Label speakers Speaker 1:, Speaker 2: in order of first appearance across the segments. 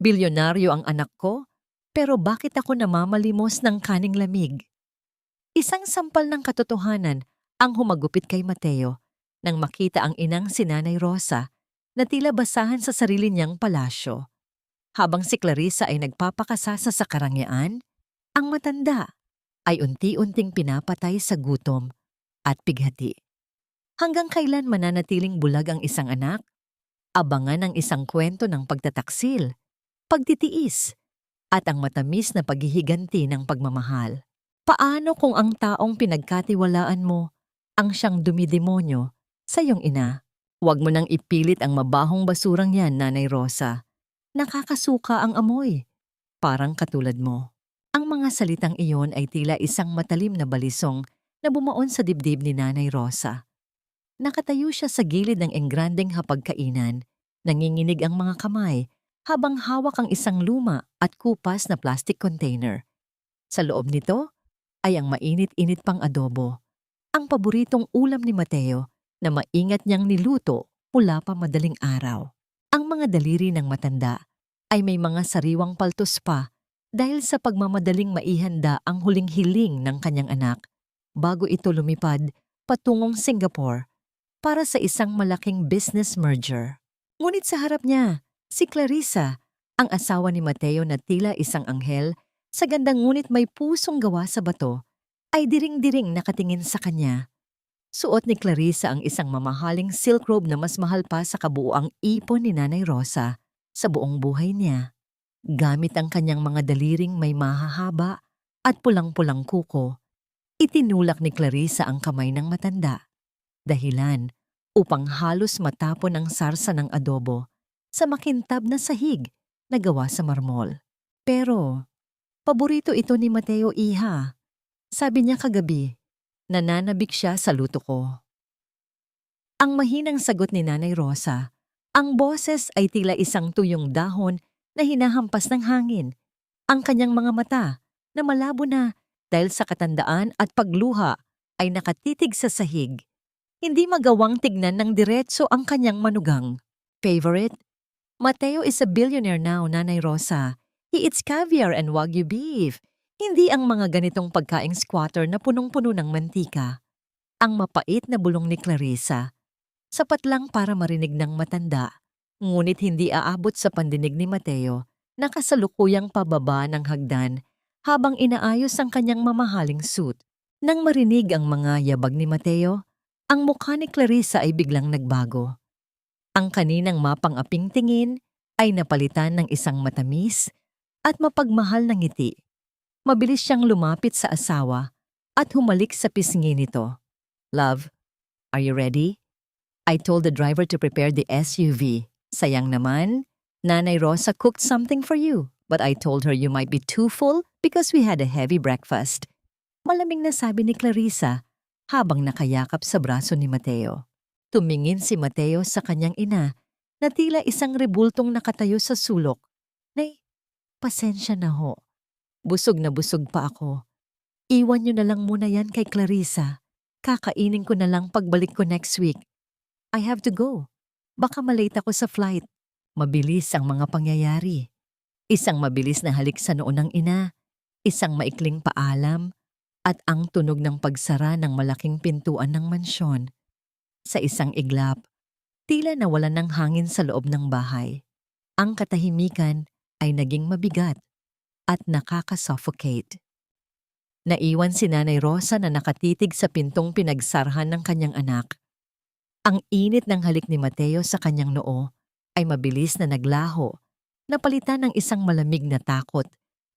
Speaker 1: Bilyonaryo ang anak ko, pero bakit ako namamalimos ng kaning lamig? Isang sampal ng katotohanan ang humagupit kay Mateo nang makita ang inang si Nanay Rosa na tila basahan sa sarili niyang palasyo. Habang si Clarissa ay nagpapakasasa sa karangyaan, ang matanda ay unti-unting pinapatay sa gutom at pighati. Hanggang kailan mananatiling bulag ang isang anak? Abangan ang isang kwento ng pagtataksil, pagtitiis, at ang matamis na paghihiganti ng pagmamahal. Paano kung ang taong pinagkatiwalaan mo ang siyang dumidemonyo sa iyong ina? Huwag mo nang ipilit ang mabahong basurang yan, Nanay Rosa. Nakakasuka ang amoy, parang katulad mo. Ang mga salitang iyon ay tila isang matalim na balisong na bumaon sa dibdib ni Nanay Rosa. Nakatayo siya sa gilid ng engrandeng hapagkainan, nanginginig ang mga kamay habang hawak ang isang luma at kupas na plastic container. Sa loob nito ay ang mainit-init pang adobo, ang paboritong ulam ni Mateo na maingat niyang niluto mula pa madaling araw. Ang mga daliri ng matanda ay may mga sariwang paltos pa dahil sa pagmamadaling maihanda ang huling hiling ng kanyang anak bago ito lumipad patungong Singapore para sa isang malaking business merger. Ngunit sa harap niya, si Clarissa, ang asawa ni Mateo na tila isang anghel sa gandang ngunit may pusong gawa sa bato, ay diring-diring nakatingin sa kanya. Suot ni Clarissa ang isang mamahaling silk robe na mas mahal pa sa kabuuang ipon ni Nanay Rosa sa buong buhay niya. Gamit ang kanyang mga daliring may mahahaba at pulang-pulang kuko, itinulak ni Clarissa ang kamay ng matanda. Dahilan upang halos matapon ang sarsa ng adobo sa makintab na sahig na gawa sa marmol. Pero, paborito ito ni Mateo, iha. Sabi niya kagabi, nananabik siya sa luto ko. Ang mahinang sagot ni Nanay Rosa, ang boses ay tila isang tuyong dahon na hinahampas ng hangin. Ang kanyang mga mata na malabo na dahil sa katandaan at pagluha ay nakatitig sa sahig. Hindi magawang tignan ng diretso ang kanyang manugang. Favorite? Mateo is a billionaire now, Nanay Rosa. He eats caviar and wagyu beef. Hindi ang mga ganitong pagkaing squatter na punong-puno ng mantika. Ang mapait na bulong ni Clarissa. Sapat lang para marinig ng matanda, ngunit hindi aabot sa pandinig ni Mateo na kasalukuyang pababa ng hagdan habang inaayos ang kanyang mamahaling suit. Nang marinig ang mga yabag ni Mateo, ang mukha ni Clarissa ay biglang nagbago. Ang kaninang mapang-aping tingin ay napalitan ng isang matamis at mapagmahal na ngiti. Mabilis siyang lumapit sa asawa at humalik sa pisngi nito. Love, are you ready? I told the driver to prepare the SUV. Sayang naman, Nanay Rosa cooked something for you, but I told her you might be too full because we had a heavy breakfast. Malamig na sabi ni Clarissa habang nakayakap sa braso ni Mateo. Tumingin si Mateo sa kanyang ina na tila isang rebultong nakatayo sa sulok. Nay, pasensya na ho. Busog na busog pa ako. Iwan niyo na lang muna yan kay Clarissa. Kakainin ko na lang pagbalik ko next week. I have to go. Baka malate ako sa flight. Mabilis ang mga pangyayari. Isang mabilis na halik sa noo ng ina, isang maikling paalam, at ang tunog ng pagsara ng malaking pintuan ng mansyon. Sa isang iglap, tila nawalan ng hangin sa loob ng bahay. Ang katahimikan ay naging mabigat at nakakasuffocate. Naiwan si Nanay Rosa na nakatitig sa pintong pinagsarhan ng kanyang anak. Ang init ng halik ni Mateo sa kanyang noo ay mabilis na naglaho, napalitan ng isang malamig na takot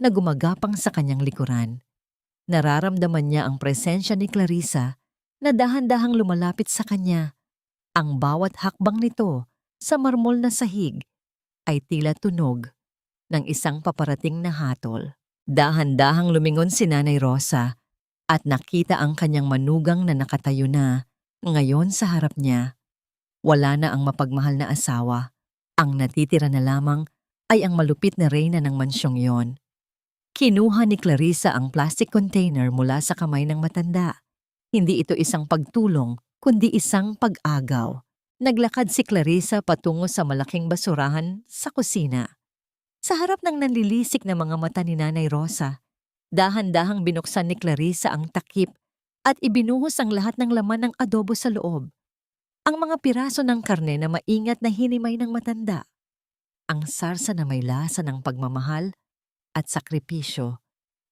Speaker 1: na gumagapang sa kanyang likuran. Nararamdaman niya ang presensya ni Clarissa na dahan-dahang lumalapit sa kanya. Ang bawat hakbang nito sa marmol na sahig ay tila tunog ng isang paparating na hatol. Dahan-dahang lumingon si Nanay Rosa at nakita ang kanyang manugang na nakatayo na ngayon sa harap niya. Wala na ang mapagmahal na asawa. Ang natitira na lamang ay ang malupit na reyna ng mansyong yon. Kinuha ni Clarissa ang plastic container mula sa kamay ng matanda. Hindi ito isang pagtulong, kundi isang pag-agaw. Naglakad si Clarissa patungo sa malaking basurahan sa kusina. Sa harap ng nanlilisik na mga mata ni Nanay Rosa, dahan-dahang binuksan ni Clarissa ang takip at ibinuhos ang lahat ng laman ng adobo sa loob. Ang mga piraso ng karne na maingat na hinimay ng matanda. Ang sarsa na may lasa ng pagmamahal at sakripisyo.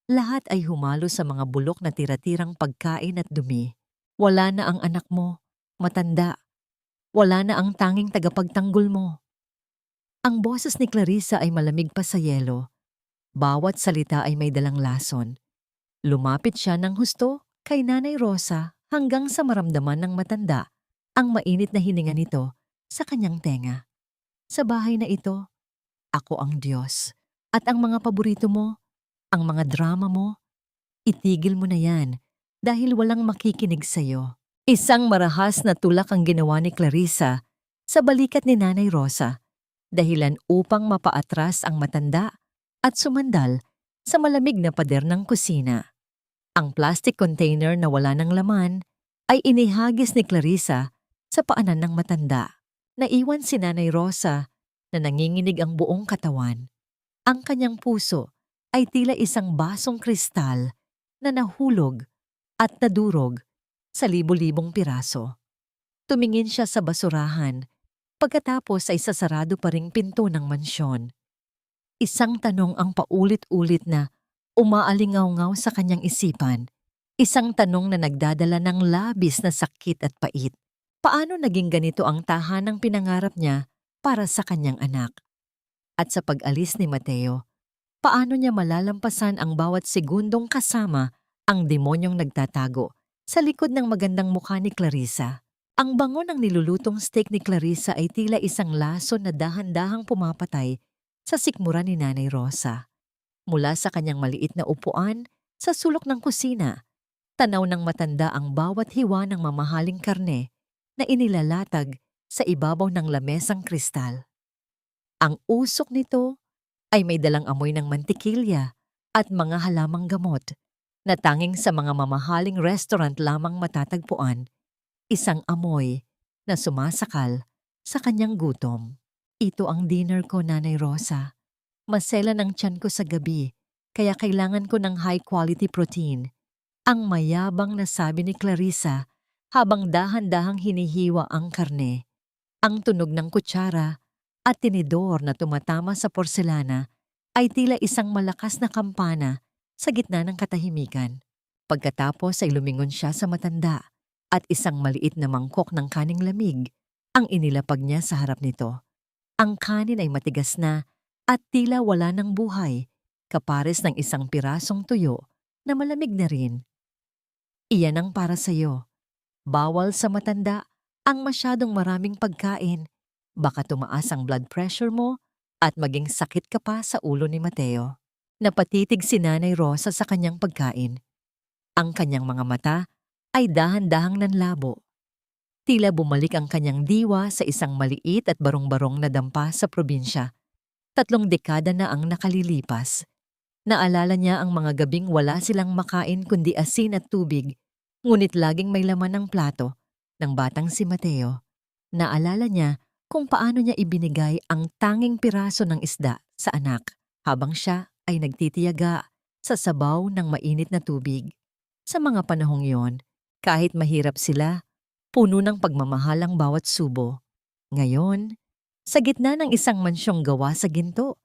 Speaker 1: Lahat ay humalo sa mga bulok na tira-tirang pagkain at dumi. Wala na ang anak mo, matanda. Wala na ang tanging tagapagtanggol mo. Ang boses ni Clarissa ay malamig pa sa yelo. Bawat salita ay may dalang lason. Lumapit siya ng husto kay Nanay Rosa hanggang sa maramdaman ng matanda ang mainit na hininga nito sa kanyang tenga. Sa bahay na ito, ako ang Diyos. At ang mga paborito mo, ang mga drama mo, itigil mo na yan dahil walang makikinig sa'yo. Isang marahas na tulak ang ginawa ni Clarissa sa balikat ni Nanay Rosa, dahilan upang mapaatras ang matanda at sumandal sa malamig na pader ng kusina. Ang plastic container na wala ng laman ay inihagis ni Clarissa sa paanan ng matanda. Naiwan si Nanay Rosa na nanginginig ang buong katawan. Ang kanyang puso ay tila isang basong kristal na nahulog at nadurog sa libo-libong piraso. Tumingin siya sa basurahan, pagkatapos ay sasarado pa ring pinto ng mansyon. Isang tanong ang paulit-ulit na umaalingaw-ngaw sa kanyang isipan. Isang tanong na nagdadala ng labis na sakit at pait. Paano naging ganito ang tahanang pinangarap niya para sa kanyang anak? At sa pag-alis ni Mateo, paano niya malalampasan ang bawat segundong kasama ang demonyong nagtatago sa likod ng magandang mukha ni Clarissa? Ang bango ng nilulutong steak ni Clarissa ay tila isang lason na dahan-dahang pumapatay sa sikmura ni Nanay Rosa. Mula sa kanyang maliit na upuan sa sulok ng kusina, tanaw ng matanda ang bawat hiwa ng mamahaling karne na inilalatag sa ibabaw ng lamesang kristal. Ang usok nito ay may dalang amoy ng mantikilya at mga halamang gamot na tanging sa mga mamahaling restaurant lamang matatagpuan, isang amoy na sumasakal sa kanyang gutom. Ito ang dinner ko, Nanay Rosa. Masela ng tiyan ko sa gabi, kaya kailangan ko ng high-quality protein. Ang mayabang na sabi ni Clarissa habang dahan-dahang hinihiwa ang karne. Ang tunog ng kutsara at tinidor na tumatama sa porselana ay tila isang malakas na kampana sa gitna ng katahimikan. Pagkatapos ay lumingon siya sa matanda at isang maliit na mangkok ng kaning lamig ang inilapag niya sa harap nito. Ang kanin ay matigas na at tila wala ng buhay, kapares ng isang pirasong tuyo na malamig na rin. Iyan ang para sa'yo. Bawal sa matanda ang masyadong maraming pagkain. Baka tumaas ang blood pressure mo at maging sakit ka pa sa ulo ni Mateo. Napatitig si Nanay Rosa sa kanyang pagkain. Ang kanyang mga mata ay dahan-dahang nanlabo. Tila bumalik ang kanyang diwa sa isang maliit at barong-barong na dampa sa probinsya. 3 dekada na ang nakalilipas. Naalala niya ang mga gabing wala silang makain kundi asin at tubig, ngunit laging may laman ng plato ng batang si Mateo. Naalala niya kung paano niya ibinigay ang tanging piraso ng isda sa anak habang siya ay nagtitiyaga sa sabaw ng mainit na tubig. Sa mga panahong yon, kahit mahirap sila, puno ng pagmamahal ang bawat subo. Ngayon, sa gitna ng isang mansyong gawa sa ginto,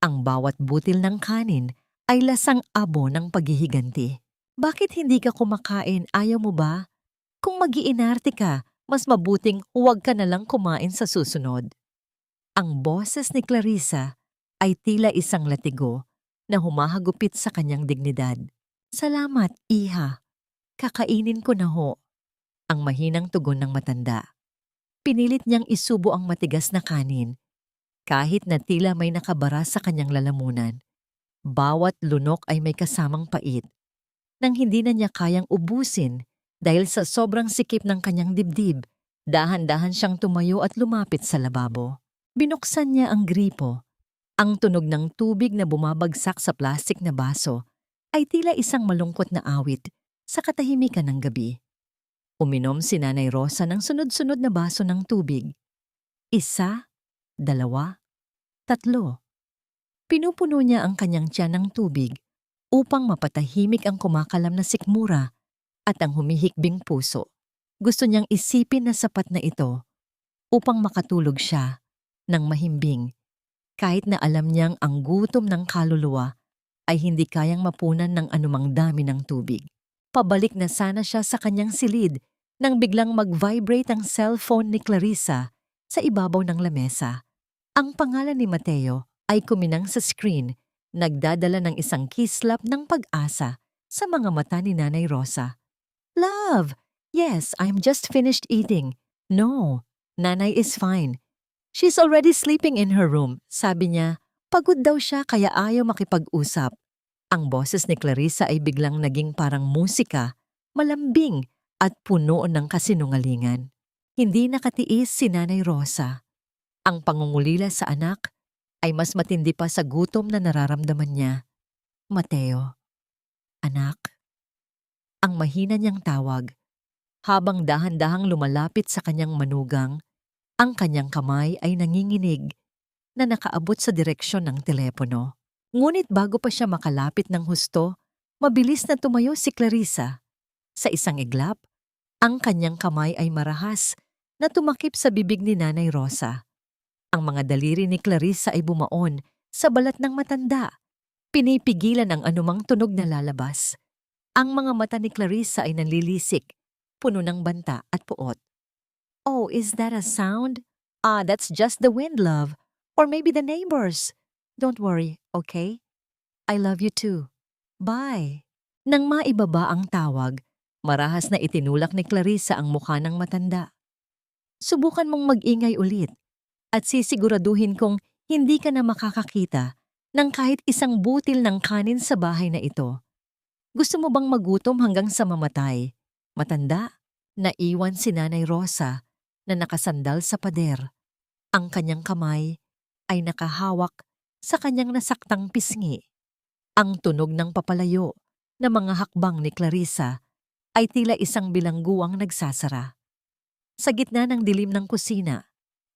Speaker 1: ang bawat butil ng kanin ay lasang abo ng paghihiganti. Bakit hindi ka kumakain? Ayaw mo ba? Kung mag-iinarte ka, mas mabuting huwag ka na lang kumain sa susunod. Ang boses ni Clarissa ay tila isang latigo na humahagupit sa kanyang dignidad. Salamat, iha. Kakainin ko na ho. Ang mahinang tugon ng matanda. Pinilit niyang isubo ang matigas na kanin, kahit na tila may nakabara sa kanyang lalamunan. Bawat lunok ay may kasamang pait. Nang hindi na niya kayang ubusin dahil sa sobrang sikip ng kanyang dibdib, dahan-dahan siyang tumayo at lumapit sa lababo. Binuksan niya ang gripo. Ang tunog ng tubig na bumabagsak sa plastik na baso ay tila isang malungkot na awit sa katahimikan ng gabi. Uminom si Nanay Rosa ng sunod-sunod na baso ng tubig. 1, 2, 3. Pinupuno niya ang kanyang tiyan ng tubig upang mapatahimik ang kumakalam na sikmura at ang humihikbing puso. Gusto niyang isipin na sapat na ito upang makatulog siya ng mahimbing kahit na alam niyang ang gutom ng kaluluwa ay hindi kayang mapunan ng anumang dami ng tubig. Pabalik na sana siya sa kanyang silid nang biglang mag-vibrate ang cellphone ni Clarissa sa ibabaw ng lamesa. Ang pangalan ni Mateo ay kuminang sa screen, nagdadala ng isang kislap ng pag-asa sa mga mata ni Nanay Rosa. "Love! Yes, I'm just finished eating. No, Nanay is fine. She's already sleeping in her room," sabi niya. Pagod daw siya kaya ayaw makipag-usap. Ang boses ni Clarissa ay biglang naging parang musika, malambing at puno ng kasinungalingan. Hindi nakatiis si Nanay Rosa. Ang pangungulila sa anak ay mas matindi pa sa gutom na nararamdaman niya. "Mateo, anak." Ang mahina niyang tawag, habang dahan-dahang lumalapit sa kanyang manugang, ang kanyang kamay ay nanginginig na nakaabot sa direksyon ng telepono. Ngunit bago pa siya makalapit ng husto, mabilis na tumayo si Clarissa. Sa isang iglap, ang kanyang kamay ay marahas na tumakip sa bibig ni Nanay Rosa. Ang mga daliri ni Clarissa ay bumaon sa balat ng matanda. Pinipigilan ang anumang tunog na lalabas. Ang mga mata ni Clarissa ay nanlilisik, puno ng banta at puot. "Oh, is that a sound? That's just the wind, love. Or maybe the neighbors. Don't worry, okay? I love you too. Bye." Nang maibaba ang tawag, marahas na itinulak ni Clarissa ang mukha ng matanda. "Subukan mong mag-ingay ulit at sisiguraduhin kong hindi ka na makakakita ng kahit isang butil ng kanin sa bahay na ito. Gusto mo bang magutom hanggang sa mamatay?" Matanda, naiwan si Nanay Rosa na nakasandal sa pader. Ang kanyang kamay ay nakahawak sa kanyang nasaktang pisngi. Ang tunog ng papalayo na mga hakbang ni Clarissa ay tila isang bilangguang nagsasara. Sa gitna ng dilim ng kusina,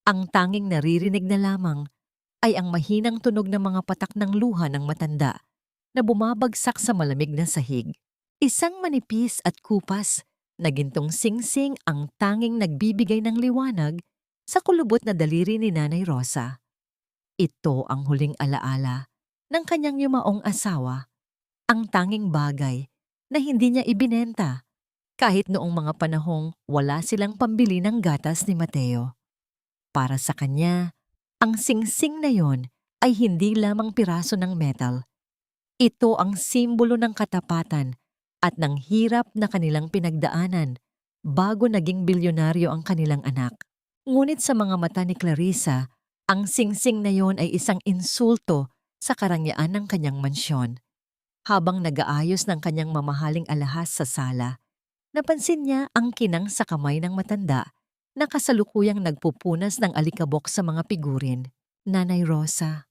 Speaker 1: ang tanging naririnig na lamang ay ang mahinang tunog ng mga patak ng luha ng matanda na bumabagsak sa malamig na sahig. Isang manipis at kupas na gintong singsing ang tanging nagbibigay ng liwanag sa kulubot na daliri ni Nanay Rosa. Ito ang huling alaala ng kanyang yumaong asawa, ang tanging bagay na hindi niya ibinenta kahit noong mga panahong wala silang pambili ng gatas ni Mateo. Para sa kanya, ang singsing na yon ay hindi lamang piraso ng metal. Ito ang simbolo ng katapatan at ng hirap na kanilang pinagdaanan bago naging bilyonaryo ang kanilang anak. Ngunit sa mga mata ni Clarissa, ang singsing na yon ay isang insulto sa karangyaan ng kanyang mansyon. Habang nag-aayos ng kanyang mamahaling alahas sa sala, napansin niya ang kinang sa kamay ng matanda na kasalukuyang nagpupunas ng alikabok sa mga pigurin. "Nanay Rosa,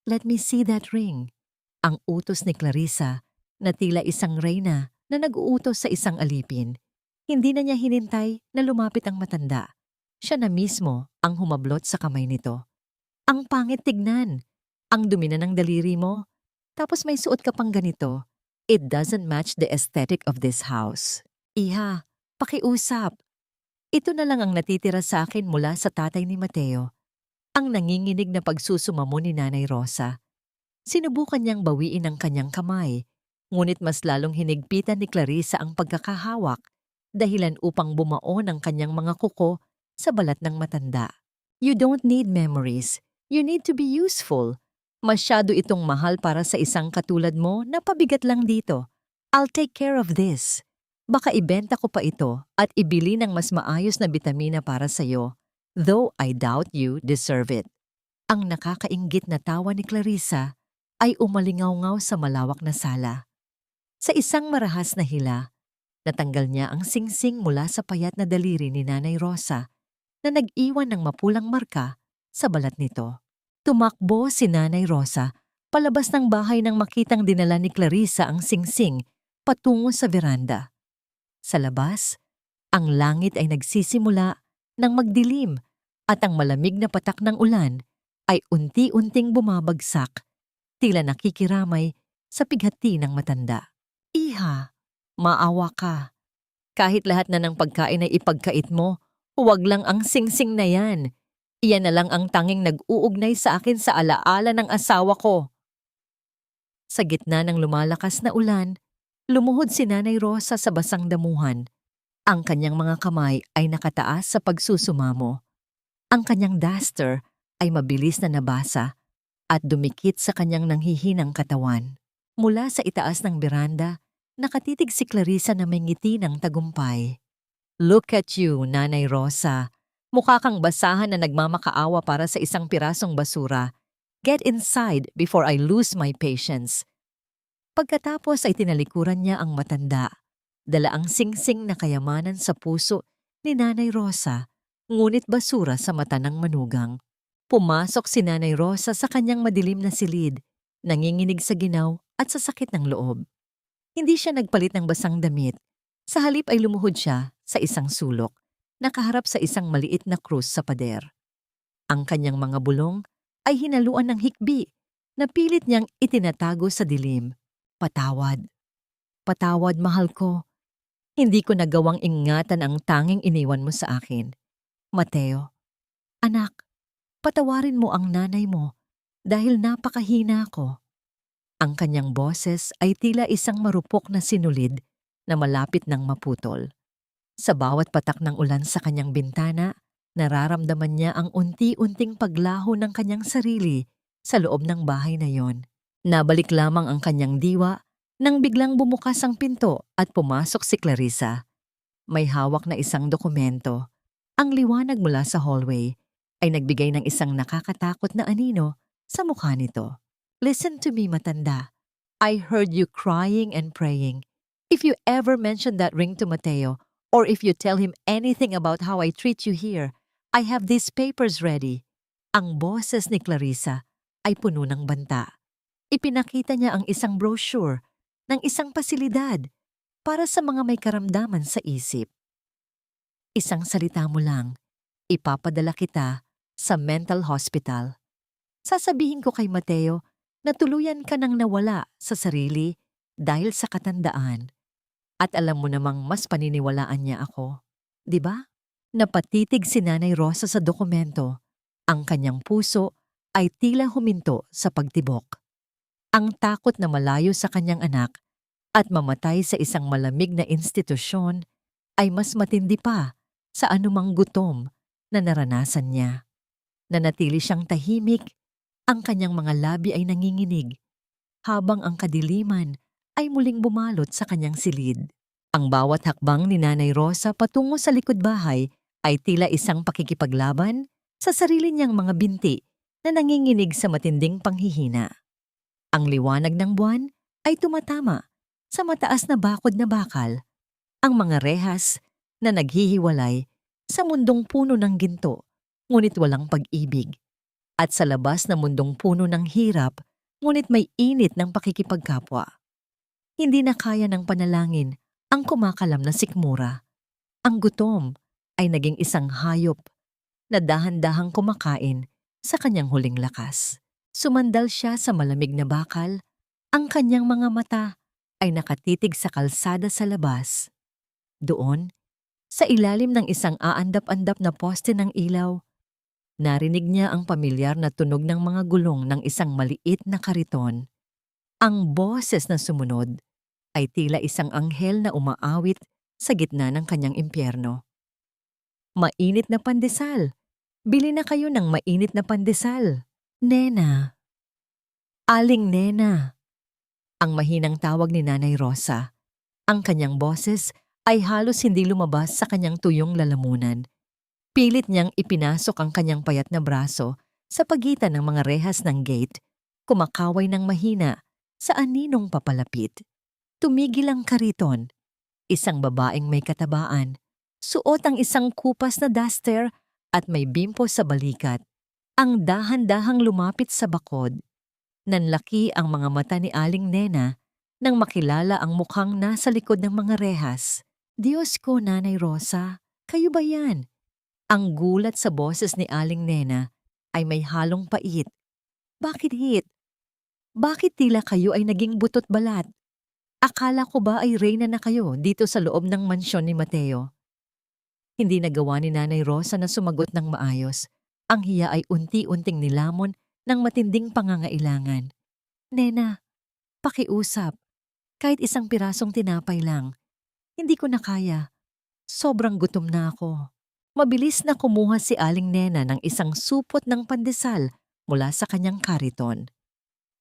Speaker 1: let me see that ring." Ang utos ni Clarissa na tila isang reyna na nag-uutos sa isang alipin. Hindi na niya hinintay na lumapit ang matanda. Siya na mismo ang humablot sa kamay nito. "Ang pangit tignan. Ang dumi na ng daliri mo. Tapos may suot ka pang ganito. It doesn't match the aesthetic of this house. Iha, pakiusap." Ito na lang ang natitira sa akin mula sa tatay ni Mateo. Ang nanginginig na pagsusumamo ni Nanay Rosa. Sinubukan niyang bawiin ang kanyang kamay, ngunit mas lalong hinigpitan ni Clarissa ang pagkakahawak dahilan upang bumaon ang kanyang mga kuko sa balat ng matanda. "You don't need memories. You need to be useful. Masyado itong mahal para sa isang katulad mo na pabigat lang dito. I'll take care of this. Baka ibenta ko pa ito at ibili ng mas maayos na bitamina para sa'yo, though I doubt you deserve it." Ang nakakainggit na tawa ni Clarissa ay umalingaw-ngaw sa malawak na sala. Sa isang marahas na hila, natanggal niya ang singsing mula sa payat na daliri ni Nanay Rosa na nag-iwan ng mapulang marka sa balat nito. Tumakbo si Nanay Rosa palabas ng bahay nang makitang dinala ni Clarissa ang singsing patungo sa veranda. Sa labas, ang langit ay nagsisimula ng magdilim at ang malamig na patak ng ulan ay unti-unting bumabagsak tila nakikiramay sa pighati ng matanda. Iha, maawa ka. Kahit lahat na ng pagkain ay ipagkait mo, huwag lang ang singsing na yan. Iyan na lang ang tanging nag-uugnay sa akin sa alaala ng asawa ko. Sa gitna ng lumalakas na ulan, lumuhod si Nanay Rosa sa basang damuhan. Ang kanyang mga kamay ay nakataas sa pagsusumamo. Ang kanyang duster ay mabilis na nabasa at dumikit sa kanyang nanghihinang katawan. Mula sa itaas ng beranda, nakatitig si Clarissa na may ngiti ng tagumpay. Look at you, Nanay Rosa. Mukha kang basahan na nagmamakaawa para sa isang pirasong basura. Get inside before I lose my patience. Pagkatapos ay tinalikuran niya ang matanda. Dala ang singsing na kayamanan sa puso ni Nanay Rosa, ngunit basura sa mata ng manugang. Pumasok si Nanay Rosa sa kanyang madilim na silid, nanginginig sa ginaw at sa sakit ng loob. Hindi siya nagpalit ng basang damit. Sa halip ay lumuhod siya sa isang sulok, nakaharap sa isang maliit na krus sa pader. Ang kanyang mga bulong ay hinaluan ng hikbi na pilit niyang itinatago sa dilim. Patawad. Patawad, mahal ko. Hindi ko nagawang ingatan ang tanging iniwan mo sa akin. Mateo, anak, patawarin mo ang nanay mo dahil napakahina ko. Ang kanyang boses ay tila isang marupok na sinulid na malapit ng maputol. Sa bawat patak ng ulan sa kanyang bintana, nararamdaman niya ang unti-unting paglaho ng kanyang sarili sa loob ng bahay na yon. Nabalik lamang ang kanyang diwa nang biglang bumukas ang pinto at pumasok si Clarissa. May hawak na isang dokumento. Ang liwanag mula sa hallway ay nagbigay ng isang nakakatakot na anino sa mukha nito. Listen to me, matanda. I heard you crying and praying. If you ever mention that ring to Mateo, or if you tell him anything about how I treat you here, I have these papers ready. Ang boses ni Clarissa ay puno ng banta. Ipinakita niya ang isang brochure ng isang pasilidad para sa mga may karamdaman sa isip. Isang salita mo lang, ipapadala kita sa mental hospital. Sasabihin ko kay Mateo na tuluyan ka nang nawala sa sarili dahil sa katandaan. At alam mo namang mas paniniwalaan niya ako. 'Di ba? Napatitig si Nanay Rosa sa dokumento. Ang kanyang puso ay tila huminto sa pagtibok. Ang takot na malayo sa kanyang anak at mamatay sa isang malamig na institusyon ay mas matindi pa sa anumang gutom na naranasan niya. Nanatili siyang tahimik, ang kanyang mga labi ay nanginginig, habang ang kadiliman ay muling bumalot sa kanyang silid. Ang bawat hakbang ni Nanay Rosa patungo sa likod bahay ay tila isang pakikipaglaban sa sarili niyang mga binti na nanginginig sa matinding panghihina. Ang liwanag ng buwan ay tumatama sa mataas na bakod na bakal, ang mga rehas na naghihiwalay sa mundong puno ng ginto, ngunit walang pag-ibig, at sa labas na mundong puno ng hirap, ngunit may init ng pakikipagkapwa. Hindi na kaya ng panalangin ang kumakalam na sikmura. Ang gutom ay naging isang hayop na dahan-dahang kumakain sa kanyang huling lakas. Sumandal siya sa malamig na bakal, ang kanyang mga mata ay nakatitig sa kalsada sa labas. Doon, sa ilalim ng isang aandap-andap na poste ng ilaw, narinig niya ang pamilyar na tunog ng mga gulong ng isang maliit na kariton. Ang boses na sumunod ay tila isang anghel na umaawit sa gitna ng kanyang impyerno. Mainit na pandesal. Bili na kayo ng mainit na pandesal. Nena. Aling Nena. Ang mahinang tawag ni Nanay Rosa. Ang kanyang boses ay halos hindi lumabas sa kanyang tuyong lalamunan. Pilit niyang ipinasok ang kanyang payat na braso sa pagitan ng mga rehas ng gate, kumakaway ng mahina sa aninong papalapit. Tumigil ang kariton. Isang babaeng may katabaan, suot ang isang kupas na duster at may bimpo sa balikat. Ang dahan-dahang lumapit sa bakod. Nanlaki ang mga mata ni Aling Nena nang makilala ang mukhang nasa likod ng mga rehas. Diyos ko, Nanay Rosa, kayo ba yan? Ang gulat sa boses ni Aling Nena ay may halong pait. Bakit hit? Bakit tila kayo ay naging butot balat? Akala ko ba ay reyna na kayo dito sa loob ng mansyon ni Mateo? Hindi nagawa ni Nanay Rosa na sumagot ng maayos. Ang hiya ay unti-unting nilamon ng matinding pangangailangan. Nena, pakiusap. Kahit isang pirasong tinapay lang. Hindi ko na kaya. Sobrang gutom na ako. Mabilis na kumuha si Aling Nena ng isang supot ng pandesal mula sa kanyang kariton.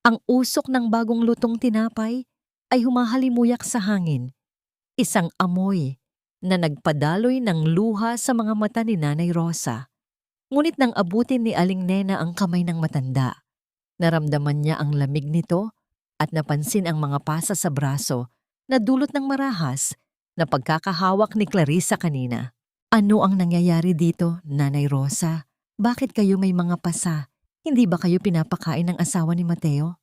Speaker 1: Ang usok ng bagong lutong tinapay ay humahalimuyak sa hangin. Isang amoy na nagpadaloy ng luha sa mga mata ni Nanay Rosa. Ngunit nang abutin ni Aling Nena ang kamay ng matanda, naramdaman niya ang lamig nito at napansin ang mga pasa sa braso na dulot ng marahas na pagkakahawak ni Clarissa kanina. Ano ang nangyayari dito, Nanay Rosa? Bakit kayo may mga pasa? Hindi ba kayo pinapakain ng asawa ni Mateo?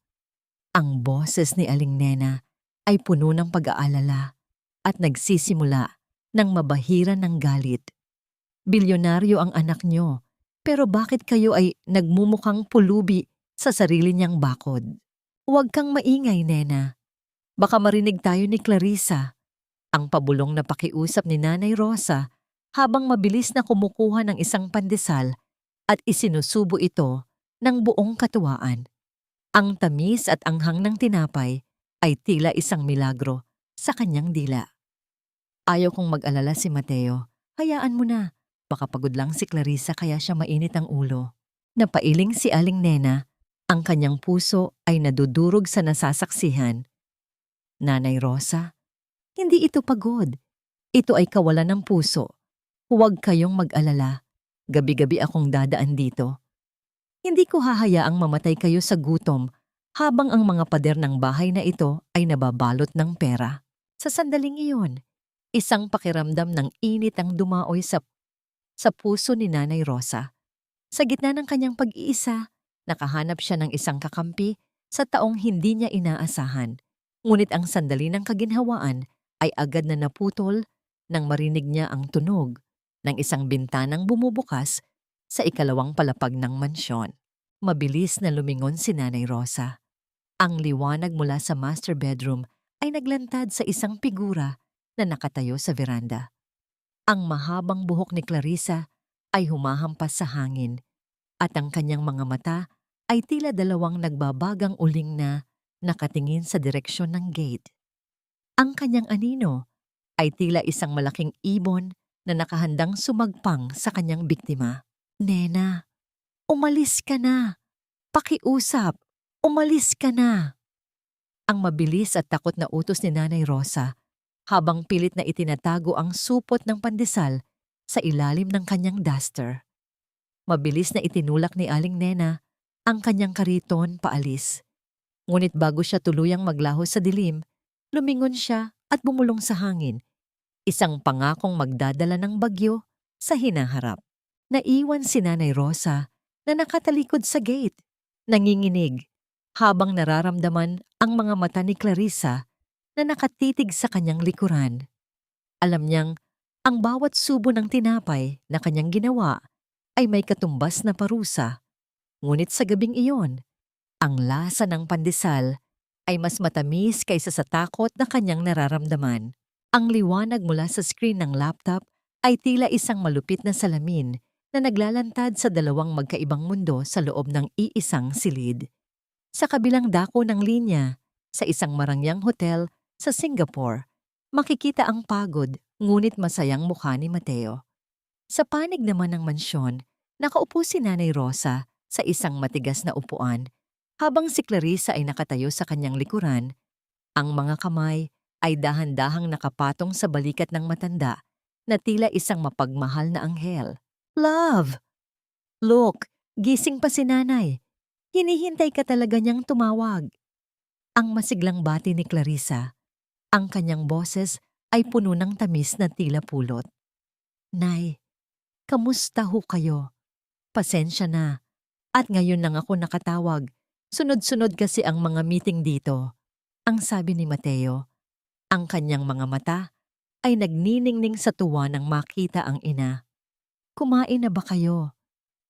Speaker 1: Ang boses ni Aling Nena ay puno ng pag-aalala at nagsisimula ng mabahiran ng galit. Bilyonaryo ang anak niyo, pero bakit kayo ay nagmumukhang pulubi sa sarili niyang bakod? Huwag kang maingay, Nena. Baka marinig tayo ni Clarissa. Ang pabulong na pakiusap ni Nanay Rosa habang mabilis na kumukuha ng isang pandesal at isinusubo ito ng buong katuwaan. Ang tamis at anghang ng tinapay ay tila isang milagro sa kanyang dila. Ayaw kong mag-alala si Mateo. Hayaan mo na. Baka pagod lang si Clarissa kaya siya mainit ang ulo. Napailing si Aling Nena. Ang kanyang puso ay nadudurog sa nasasaksihan. Nanay Rosa, hindi ito pagod. Ito ay kawalan ng puso. Huwag kayong mag-alala. Gabi-gabi akong dadaan dito. Hindi ko hahayaang mamatay kayo sa gutom habang ang mga pader ng bahay na ito ay nababalot ng pera. Sa sandaling iyon, isang pakiramdam ng init ang dumaoy sa puso ni Nanay Rosa. Sa gitna ng kanyang pag-iisa, nakahanap siya ng isang kakampi sa taong hindi niya inaasahan. Ngunit ang sandali ng kaginhawaan ay agad na naputol nang marinig niya ang tunog ng isang bintanang bumubukas sa ikalawang palapag ng mansyon. Mabilis na lumingon si Nanay Rosa. Ang liwanag mula sa master bedroom ay naglantad sa isang figura na nakatayo sa veranda. Ang mahabang buhok ni Clarissa ay humahampas sa hangin at ang kanyang mga mata ay tila dalawang nagbabagang uling na nakatingin sa direksyon ng gate. Ang kanyang anino ay tila isang malaking ibon na nakahandang sumagpang sa kanyang biktima. Nena, umalis ka na. Pakiusap, umalis ka na. Ang mabilis at takot na utos ni Nanay Rosa habang pilit na itinatago ang supot ng pandesal sa ilalim ng kanyang duster. Mabilis na itinulak ni Aling Nena ang kanyang kariton paalis. Ngunit bago siya tuluyang maglaho sa dilim, lumingon siya at bumulong sa hangin. Isang pangakong magdadala ng bagyo sa hinaharap. Naiwan si Nanay Rosa na nakatalikod sa gate, nanginginig, habang nararamdaman ang mga mata ni Clarissa na nakatitig sa kanyang likuran. Alam niyang ang bawat subo ng tinapay na kanyang ginawa ay may katumbas na parusa. Ngunit sa gabing iyon, ang lasa ng pandesal ay mas matamis kaysa sa takot na kanyang nararamdaman. Ang liwanag mula sa screen ng laptop ay tila isang malupit na salamin na naglalantad sa dalawang magkaibang mundo sa loob ng iisang silid. Sa kabilang dako ng linya, sa isang marangyang hotel sa Singapore, makikita ang pagod ngunit masayang mukha ni Mateo. Sa panig naman ng mansyon, nakaupo si Nanay Rosa sa isang matigas na upuan habang si Clarissa ay nakatayo sa kanyang likuran. Ang mga kamay ay dahan-dahang nakapatong sa balikat ng matanda na tila isang mapagmahal na anghel. Love! Look, gising pa si Nanay. Hinihintay ka talaga niyang tumawag. Ang masiglang bati ni Clarissa. Ang kanyang boses ay puno ng tamis na tila pulot. Nay, kamusta ho kayo? Pasensya na. At ngayon lang ako nakatawag. Sunod-sunod kasi ang mga meeting dito. Ang sabi ni Mateo. Ang kanyang mga mata ay nagniningning sa tuwa nang makita ang ina. Kumain na ba kayo?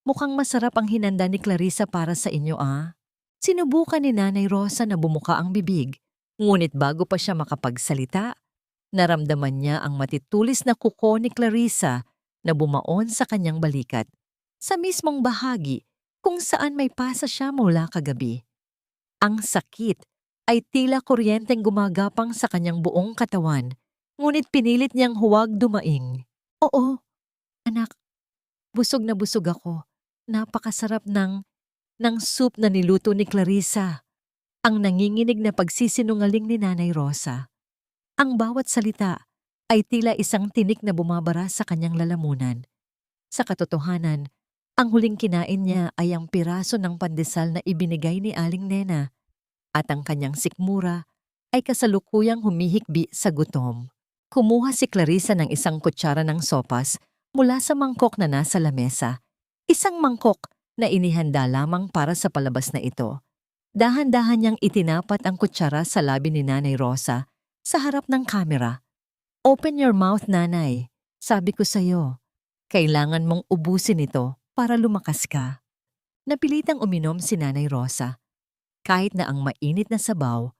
Speaker 1: Mukhang masarap ang hinanda ni Clarissa para sa inyo, ah? Sinubukan ni Nanay Rosa na bumuka ang bibig, ngunit bago pa siya makapagsalita, naramdaman niya ang matitulis na kuko ni Clarissa na bumaon sa kanyang balikat, sa mismong bahagi kung saan may pasa siya mula kagabi. Ang sakit ay tila kuryenteng gumagapang sa kanyang buong katawan, ngunit pinilit niyang huwag dumaing. Oo, anak, busog na busog ako. Napakasarap ng soup na niluto ni Clarissa. Ang nanginginig na pagsisinungaling ni Nanay Rosa. Ang bawat salita ay tila isang tinik na bumabara sa kanyang lalamunan. Sa katotohanan, ang huling kinain niya ay ang piraso ng pandesal na ibinigay ni Aling Nena at ang kanyang sikmura ay kasalukuyang humihikbi sa gutom. Kumuha si Clarissa ng isang kutsara ng sopas mula sa mangkok na nasa lamesa. Isang mangkok na inihanda lamang para sa palabas na ito. Dahan-dahan niyang itinapat ang kutsara sa labi ni Nanay Rosa sa harap ng kamera. Open your mouth, Nanay. Sabi ko sa'yo, kailangan mong ubusin ito para lumakas ka. Napilitang uminom si Nanay Rosa. Kahit na ang mainit na sabaw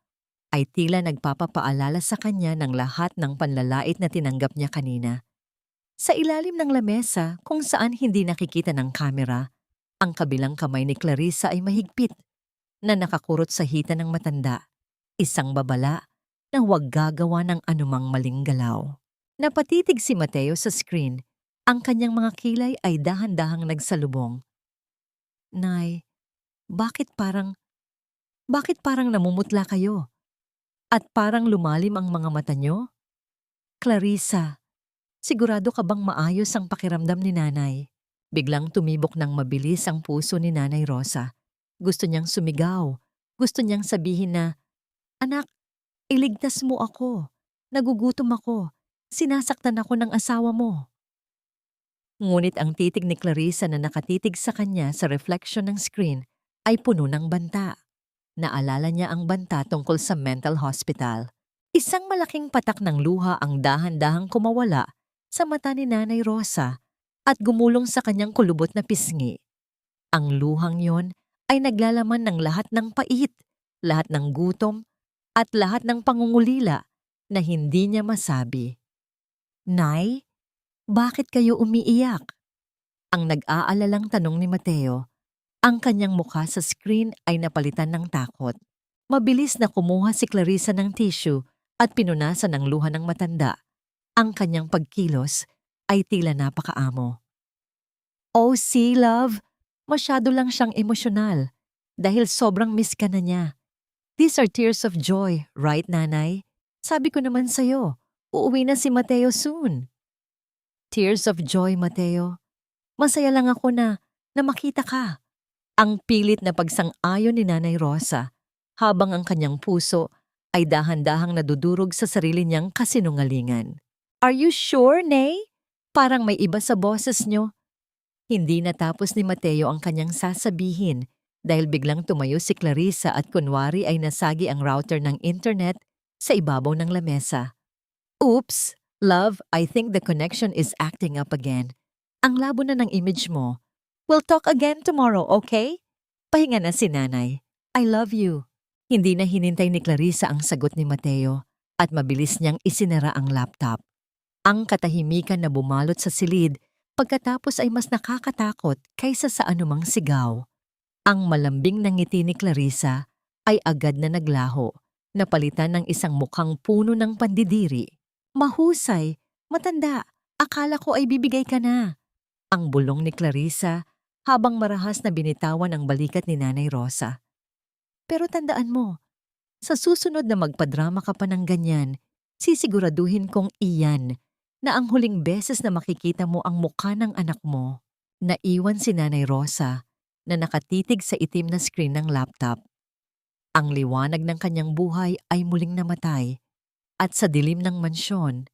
Speaker 1: ay tila nagpapaalala sa kanya ng lahat ng panlalait na tinanggap niya kanina. Sa ilalim ng lamesa kung saan hindi nakikita ng kamera, ang kabilang kamay ni Clarissa ay mahigpit na nakakurot sa hita ng matanda, isang babala na huwag gagawa ng anumang maling galaw. Napatitig si Mateo sa screen, ang kanyang mga kilay ay dahan-dahang nagsalubong. Nay, bakit parang namumutla kayo? At parang lumalim ang mga mata nyo? Clarissa, sigurado ka bang maayos ang pakiramdam ni Nanay? Biglang tumibok ng mabilis ang puso ni Nanay Rosa. Gusto niyang sumigaw. Gusto niyang sabihin na, Anak, iligtas mo ako. Nagugutom ako. Sinasaktan ako ng asawa mo. Ngunit ang titig ni Clarissa na nakatitig sa kanya sa reflection ng screen ay puno ng banta. Naalala niya ang banta tungkol sa mental hospital. Isang malaking patak ng luha ang dahan-dahang kumawala sa mata ni Nanay Rosa at gumulong sa kanyang kulubot na pisngi. Ang luhang yon ay naglalaman ng lahat ng pait, lahat ng gutom, at lahat ng pangungulila na hindi niya masabi. Nay, bakit kayo umiiyak? Ang nag-aalalang tanong ni Mateo. Ang kanyang mukha sa screen ay napalitan ng takot. Mabilis na kumuha si Clarissa ng tissue at pinunasan ng luha ng matanda. Ang kanyang pagkilos ay tila napakaamo. Oh, see, love, masyado lang siyang emosyonal dahil sobrang miss ka na niya. These are tears of joy, right, Nanay? Sabi ko naman sa'yo, uuwi na si Mateo soon. Tears of joy, Mateo. Masaya lang ako na makita ka. Ang pilit na pagsang-ayon ni Nanay Rosa habang ang kanyang puso ay dahan-dahang nadudurog sa sarili niyang kasinungalingan. Are you sure, Nay? Parang may iba sa boses niyo. Hindi natapos ni Mateo ang kanyang sasabihin dahil biglang tumayo si Clarissa at kunwari ay nasagi ang router ng internet sa ibabaw ng lamesa. Oops, love, I think the connection is acting up again. Ang labo na ng image mo. We'll talk again tomorrow, okay? Pahinga na si Nanay. I love you. Hindi na hinintay ni Clarissa ang sagot ni Mateo at mabilis niyang isinara ang laptop. Ang katahimikan na bumalot sa silid pagkatapos ay mas nakakatakot kaysa sa anumang sigaw. Ang malambing na ngiti ni Clarissa ay agad na naglaho, napalitan ng isang mukhang puno ng pandidiri. Mahusay, matanda, akala ko ay bibigay ka na. Ang bulong ni Clarissa habang marahas na binitawan ang balikat ni Nanay Rosa. Pero tandaan mo, sa susunod na magpadrama ka pa ng ganyan, sisiguraduhin kong iyan na ang huling beses na makikita mo ang mukha ng anak mo. Naiwan si Nanay Rosa na nakatitig sa itim na screen ng laptop. Ang liwanag ng kanyang buhay ay muling namatay at sa dilim ng mansyon,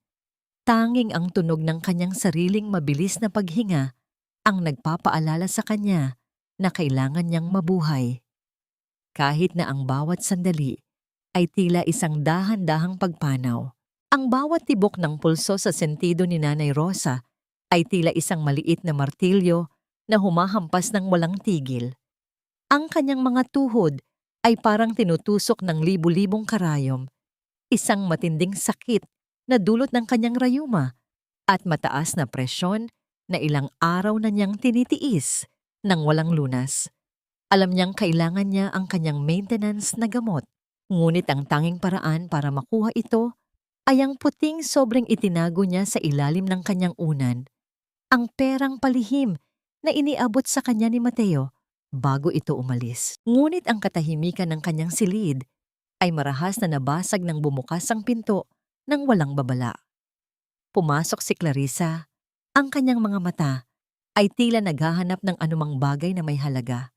Speaker 1: tanging ang tunog ng kanyang sariling mabilis na paghinga ang nagpapaalala sa kanya na kailangan niyang mabuhay. Kahit na ang bawat sandali ay tila isang dahan-dahang pagpanaw. Ang bawat tibok ng pulso sa sentido ni Nanay Rosa ay tila isang maliit na martilyo na humahampas ng walang tigil. Ang kanyang mga tuhod ay parang tinutusok ng libu-libong karayom, isang matinding sakit na dulot ng kanyang rayuma at mataas na presyon na ilang araw na niyang tinitiis nang walang lunas. Alam niyang kailangan niya ang kanyang maintenance na gamot, ngunit ang tanging paraan para makuha ito ay ang puting sobrang itinago niya sa ilalim ng kanyang unan, ang perang palihim na iniabot sa kanya ni Mateo bago ito umalis. Ngunit ang katahimikan ng kanyang silid ay marahas na nabasag ng bumukas ang pinto ng walang babala. Pumasok si Clarissa. Ang kanyang mga mata ay tila naghahanap ng anumang bagay na may halaga.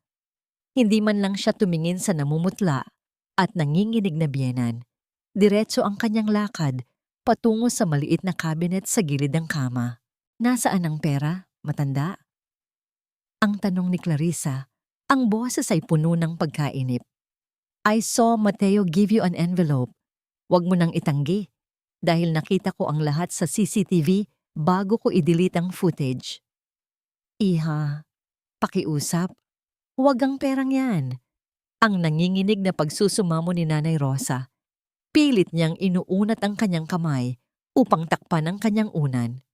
Speaker 1: Hindi man lang siya tumingin sa namumutla at nanginginig na biyenan. Diretso ang kanyang lakad patungo sa maliit na cabinet sa gilid ng kama. Nasaan ang pera, matanda? Ang tanong ni Clarissa, ang boses ay puno ng pagkainip. I saw Mateo give you an envelope. Huwag mo nang itanggi dahil nakita ko ang lahat sa CCTV bago ko i-delete ang footage. Iha, pakiusap, huwag ang perang yan. Ang nanginginig na pagsusumamo ni Nanay Rosa. Pilit niyang inuunat ang kanyang kamay upang takpan ang kanyang unan.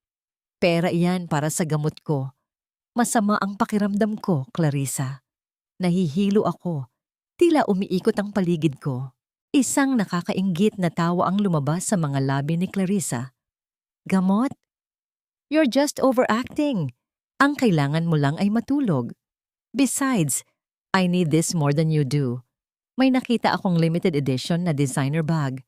Speaker 1: Pera iyan para sa gamot ko. Masama ang pakiramdam ko, Clarissa. Nahihilo ako. Tila umiikot ang paligid ko. Isang nakakainggit na tawa ang lumabas sa mga labi ni Clarissa. Gamot? You're just overacting. Ang kailangan mo lang ay matulog. Besides, I need this more than you do. May nakita akong limited edition na designer bag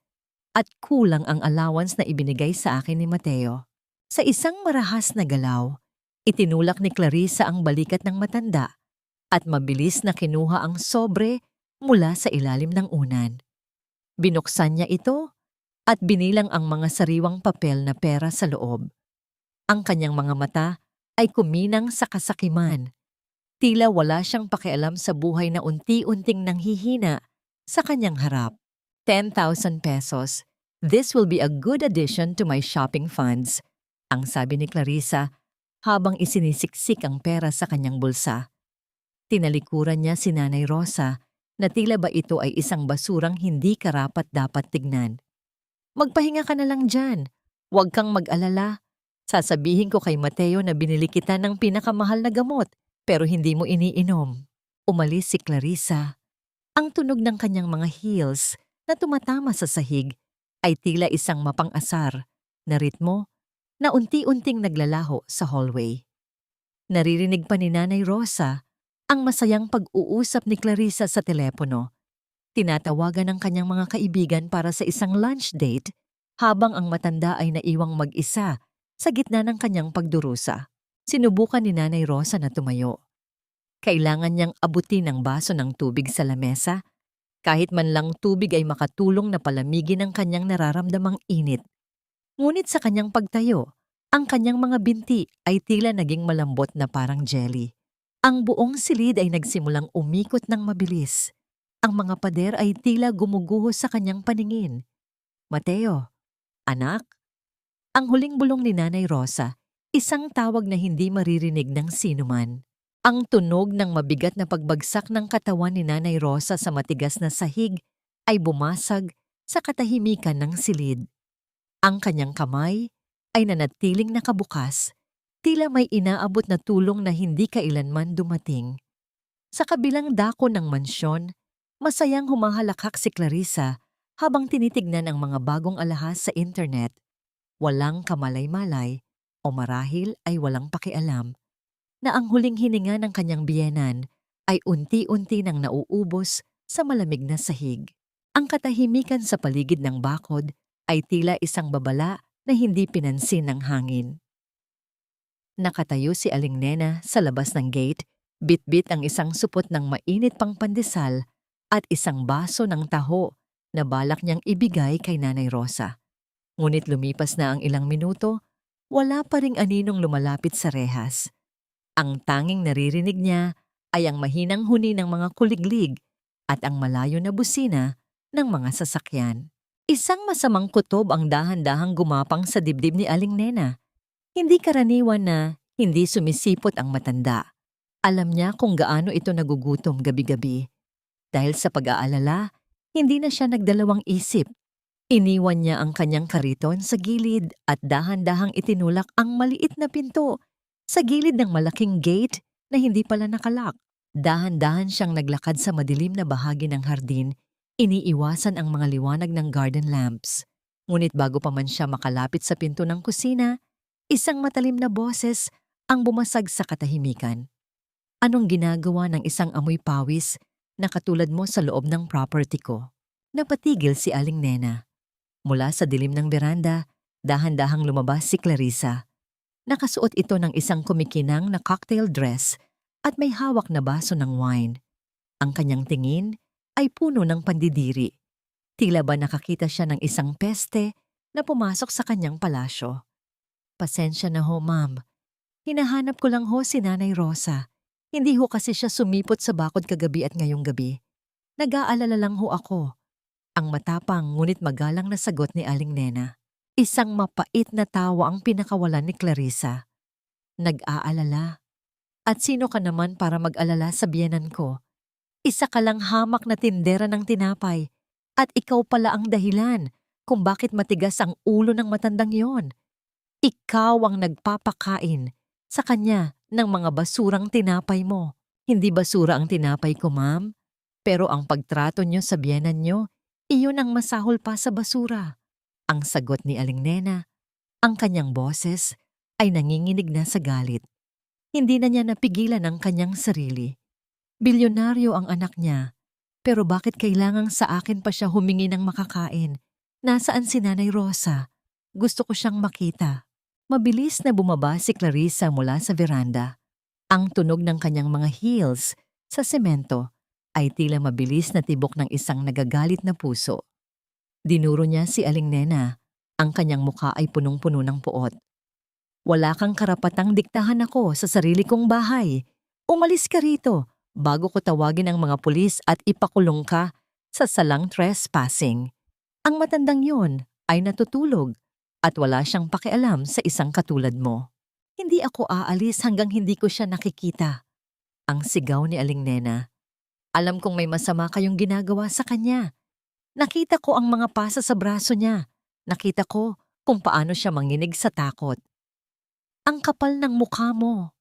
Speaker 1: at kulang ang allowance na ibinigay sa akin ni Mateo. Sa isang marahas na galaw, itinulak ni Clarissa ang balikat ng matanda at mabilis na kinuha ang sobre mula sa ilalim ng unan. Binuksan niya ito at binilang ang mga sariwang papel na pera sa loob. Ang kanyang mga mata ay kuminang sa kasakiman. Tila wala siyang pakialam sa buhay na unti-unting nanghihina sa kanyang harap. 10,000 pesos. This will be a good addition to my shopping funds, ang sabi ni Clarissa habang isinisiksik ang pera sa kanyang bulsa. Tinalikuran niya si Nanay Rosa na tila ba ito ay isang basurang hindi karapat-dapat tignan. Magpahinga ka na lang dyan. Huwag kang mag-alala. Sasabihin ko kay Mateo na binili kita ng pinakamahal na gamot pero hindi mo iniinom. Umalis si Clarissa. Ang tunog ng kanyang mga heels na tumatama sa sahig ay tila isang mapang-asar na ritmo na unti-unting naglalaho sa hallway. Naririnig pa ni Nanay Rosa ang masayang pag-uusap ni Clarissa sa telepono. Tinatawagan ng kanyang mga kaibigan para sa isang lunch date habang ang matanda ay naiwang mag-isa sa gitna ng kanyang pagdurusa. Sinubukan ni Nanay Rosa na tumayo. Kailangan niyang abutin ang baso ng tubig sa lamesa. Kahit man lang tubig ay makatulong na palamigin ang kanyang nararamdamang init. Ngunit sa kanyang pagtayo, ang kanyang mga binti ay tila naging malambot na parang jelly. Ang buong silid ay nagsimulang umikot ng mabilis. Ang mga pader ay tila gumuguho sa kanyang paningin. Mateo, anak? Ang huling bulong ni Nanay Rosa, isang tawag na hindi maririnig ng sinuman. Ang tunog ng mabigat na pagbagsak ng katawan ni Nanay Rosa sa matigas na sahig ay bumasag sa katahimikan ng silid. Ang kanyang kamay ay nanatiling nakabukas, tila may inaabot na tulong na hindi kailanman dumating. Sa kabilang dako ng mansyon, masayang humahalakak si Clarissa habang tinitignan ang mga bagong alahas sa internet. Walang kamalay-malay o marahil ay walang pakialam na ang huling hininga ng kanyang biyenan ay unti-unti nang nauubos sa malamig na sahig. Ang katahimikan sa paligid ng bakod ay tila isang babala na hindi pinansin ng hangin. Nakatayo si Aling Nena sa labas ng gate, bit-bit ang isang supot ng mainit pang pandesal at isang baso ng taho na balak niyang ibigay kay Nanay Rosa. Ngunit lumipas na ang ilang minuto, wala pa ring aninong lumalapit sa rehas. Ang tanging naririnig niya ay ang mahinang huni ng mga kuliglig at ang malayo na busina ng mga sasakyan. Isang masamang kutob ang dahan-dahang gumapang sa dibdib ni Aling Nena. Hindi karaniwan na hindi sumisipot ang matanda. Alam niya kung gaano ito nagugutom gabi-gabi. Dahil sa pag-aalala, hindi na siya nagdalawang isip. Iniwan niya ang kanyang kariton sa gilid at dahan-dahang itinulak ang maliit na pinto sa gilid ng malaking gate na hindi pala nakalak. Dahan-dahan siyang naglakad sa madilim na bahagi ng hardin, iniiwasan ang mga liwanag ng garden lamps. Ngunit bago pa man siya makalapit sa pinto ng kusina, isang matalim na boses ang bumasag sa katahimikan. Anong ginagawa ng isang amoy pawis na katulad mo sa loob ng property ko? Napatigil si Aling Nena. Mula sa dilim ng beranda, dahan-dahang lumabas si Clarissa. Nakasuot ito ng isang kumikinang na cocktail dress at may hawak na baso ng wine. Ang kanyang tingin ay puno ng pandidiri. Tila ba nakakita siya ng isang peste na pumasok sa kanyang palasyo. Pasensya na ho, ma'am. Hinahanap ko lang ho si Nanay Rosa. Hindi ho kasi siya sumipot sa bakod kagabi at ngayong gabi. Nag-aalala lang ho ako. Ang matapang ngunit magalang na sagot ni Aling Nena. Isang mapait na tawa ang pinakawalan ni Clarissa. Nag-aalala. At sino ka naman para mag-alala sa biyenan ko? Isa ka lang hamak na tindera ng tinapay. At ikaw pala ang dahilan kung bakit matigas ang ulo ng matandang yon. Ikaw ang nagpapakain sa kanya ng mga basurang tinapay mo. Hindi basura ang tinapay ko, ma'am. Pero ang pagtrato nyo sa biyenan nyo, iyon ang masahol pa sa basura. Ang sagot ni Aling Nena, ang kanyang boses ay nanginginig na sa galit. Hindi na niya napigilan ang kanyang sarili. Bilyonaryo ang anak niya, pero bakit kailangang sa akin pa siya humingi ng makakain? Nasaan si Nanay Rosa? Gusto ko siyang makita. Mabilis na bumaba si Clarissa mula sa veranda. Ang tunog ng kanyang mga heels sa semento ay tila mabilis na tibok ng isang nagagalit na puso. Dinuro niya si Aling Nena. Ang kanyang mukha ay punong-puno ng puot. Wala kang karapatang diktahan ako sa sarili kong bahay. Umalis ka rito bago ko tawagin ang mga pulis at ipakulong ka sa salang trespassing. Ang matandang yon ay natutulog at wala siyang pakialam sa isang katulad mo. Hindi ako aalis hanggang hindi ko siya nakikita. Ang sigaw ni Aling Nena. Alam kong may masama kayong ginagawa sa kanya. Nakita ko ang mga pasa sa braso niya. Nakita ko kung paano siya manginig sa takot. Ang kapal ng mukha mo.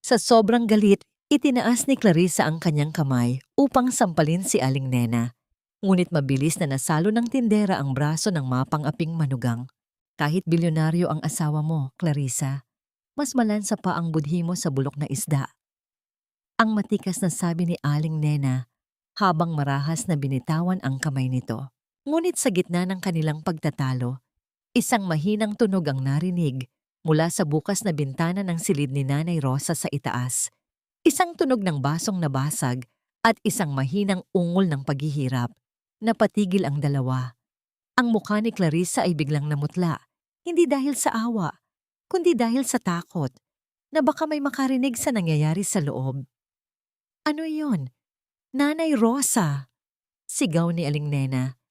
Speaker 1: Sa sobrang galit, itinaas ni Clarissa ang kanyang kamay upang sampalin si Aling Nena. Ngunit mabilis na nasalo ng tindera ang braso ng mapang-aping manugang. Kahit bilyonaryo ang asawa mo, Clarissa, mas malansa pa ang budhi mo sa bulok na isda. Ang matikas na sabi ni Aling Nena habang marahas na binitawan ang kamay nito. Ngunit sa gitna ng kanilang pagtatalo, isang mahinang tunog ang narinig mula sa bukas na bintana ng silid ni Nanay Rosa sa itaas. Isang tunog ng basong nabasag at isang mahinang ungol ng paghihirap. Napatigil ang dalawa. Ang mukha ni Clarissa ay biglang namutla. Hindi dahil sa awa, kundi dahil sa takot na baka may makarinig sa nangyayari sa loob. Ano yon? Nanay Rosa! Sigaw ni Aling Nena.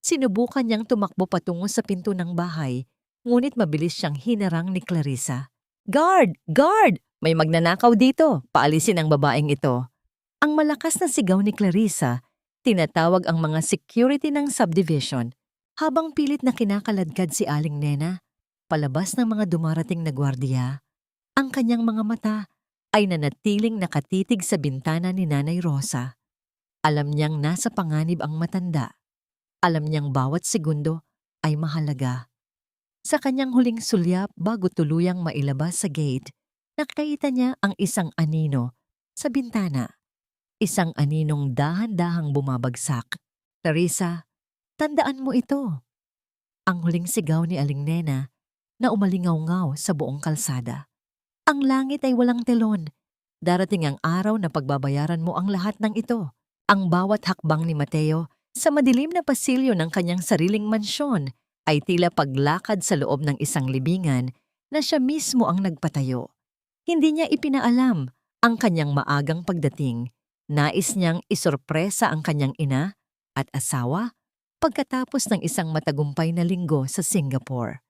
Speaker 1: Sinubukan niyang tumakbo patungo sa pinto ng bahay, ngunit mabilis siyang hinarang ni Clarissa. Guard! Guard! May magnanakaw dito! Paalisin ang babaeng ito. Ang malakas na sigaw ni Clarissa, tinatawag ang mga security ng subdivision. Habang pilit na kinakaladkad si Aling Nena, palabas ng mga dumarating na gwardiya, ang kanyang mga mata ay nanatiling nakatitig sa bintana ni Nanay Rosa. Alam niyang nasa panganib ang matanda. Alam niyang bawat segundo ay mahalaga. Sa kanyang huling sulyap bago tuluyang mailabas sa gate, nakita niya ang isang anino sa bintana. Isang aninong dahan-dahang bumabagsak. Clarissa, tandaan mo ito. Ang huling sigaw ni Aling Nena na umalingaw-ngaw sa buong kalsada. Ang langit ay walang telon. Darating ang araw na pagbabayaran mo ang lahat ng ito. Ang bawat hakbang ni Mateo sa madilim na pasilyo ng kanyang sariling mansyon ay tila paglakad sa loob ng isang libingan na siya mismo ang nagpatayo. Hindi niya ipinaalam ang kanyang maagang pagdating. Nais niyang isorpresa ang kanyang ina at asawa pagkatapos ng isang matagumpay na linggo sa Singapore.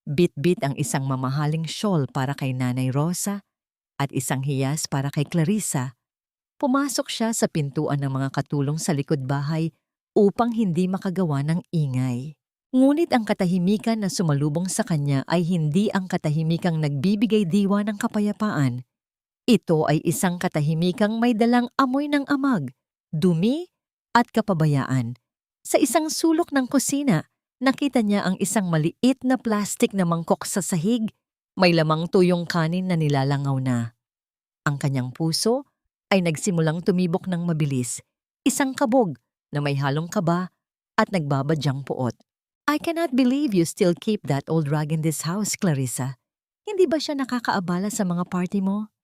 Speaker 1: Bit-bit ang isang mamahaling shawl para kay Nanay Rosa at isang hiyas para kay Clarissa. Pumasok siya sa pintuan ng mga katulong sa likod bahay upang hindi makagawa ng ingay. Ngunit ang katahimikan na sumalubong sa kanya ay hindi ang katahimikang nagbibigay diwa ng kapayapaan. Ito ay isang katahimikang may dalang amoy ng amag, dumi at kapabayaan. Sa isang sulok ng kusina, nakita niya ang isang maliit na plastik na mangkok sa sahig. May lamang tuyong kanin na nilalangaw na. Ang kanyang puso ay nagsimulang tumibok ng mabilis, isang kabog na may halong kaba at nagbabadyang puot. I cannot believe you still keep that old rug in this house, Clarissa. Hindi ba siya nakakaabala sa mga party mo?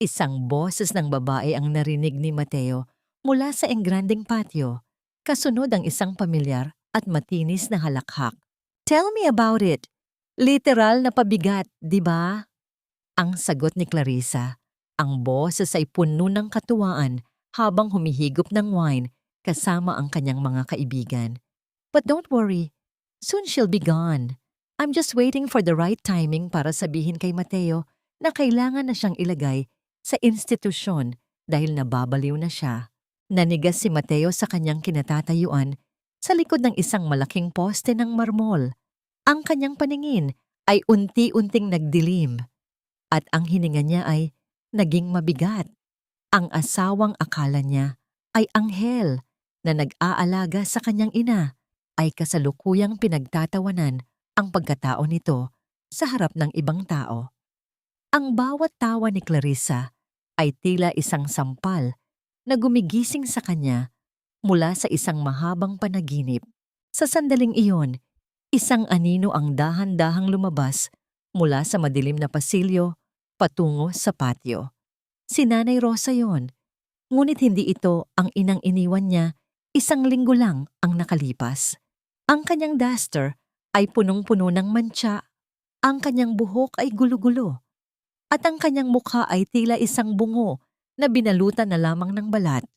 Speaker 1: Isang boses ng babae ang narinig ni Mateo mula sa engrandeng patio. Kasunod ang isang pamilyar at matinis na halakhak. Tell me about it. Literal na pabigat, di ba? Ang sagot ni Clarissa. Ang boses ay puno ng katuwaan habang humihigop ng wine kasama ang kanyang mga kaibigan. But don't worry. Soon she'll be gone. I'm just waiting for the right timing para sabihin kay Mateo na kailangan na siyang ilagay sa institusyon dahil nababaliw na siya. Nanigas si Mateo sa kanyang kinatatayuan sa likod ng isang malaking poste ng marmol. Ang kanyang paningin ay unti-unting nagdilim at ang hininga niya ay naging mabigat. Ang asawang akala niya ay anghel na nag-aalaga sa kanyang ina ay kasalukuyang pinagtatawanan ang pagkatao nito sa harap ng ibang tao. Ang bawat tawa ni Clarissa ay tila isang sampal na gumigising sa kanya mula sa isang mahabang panaginip. Sa sandaling iyon, isang anino ang dahan-dahang lumabas mula sa madilim na pasilyo patungo sa patio. Si Nanay Rosa yon, ngunit hindi ito ang inang iniwan niya 1 linggo lang ang nakalipas. Ang kanyang duster ay punong-puno ng mantsa, ang kanyang buhok ay gulo-gulo, at ang kanyang mukha ay tila isang bungo na binalutan na lamang ng balat.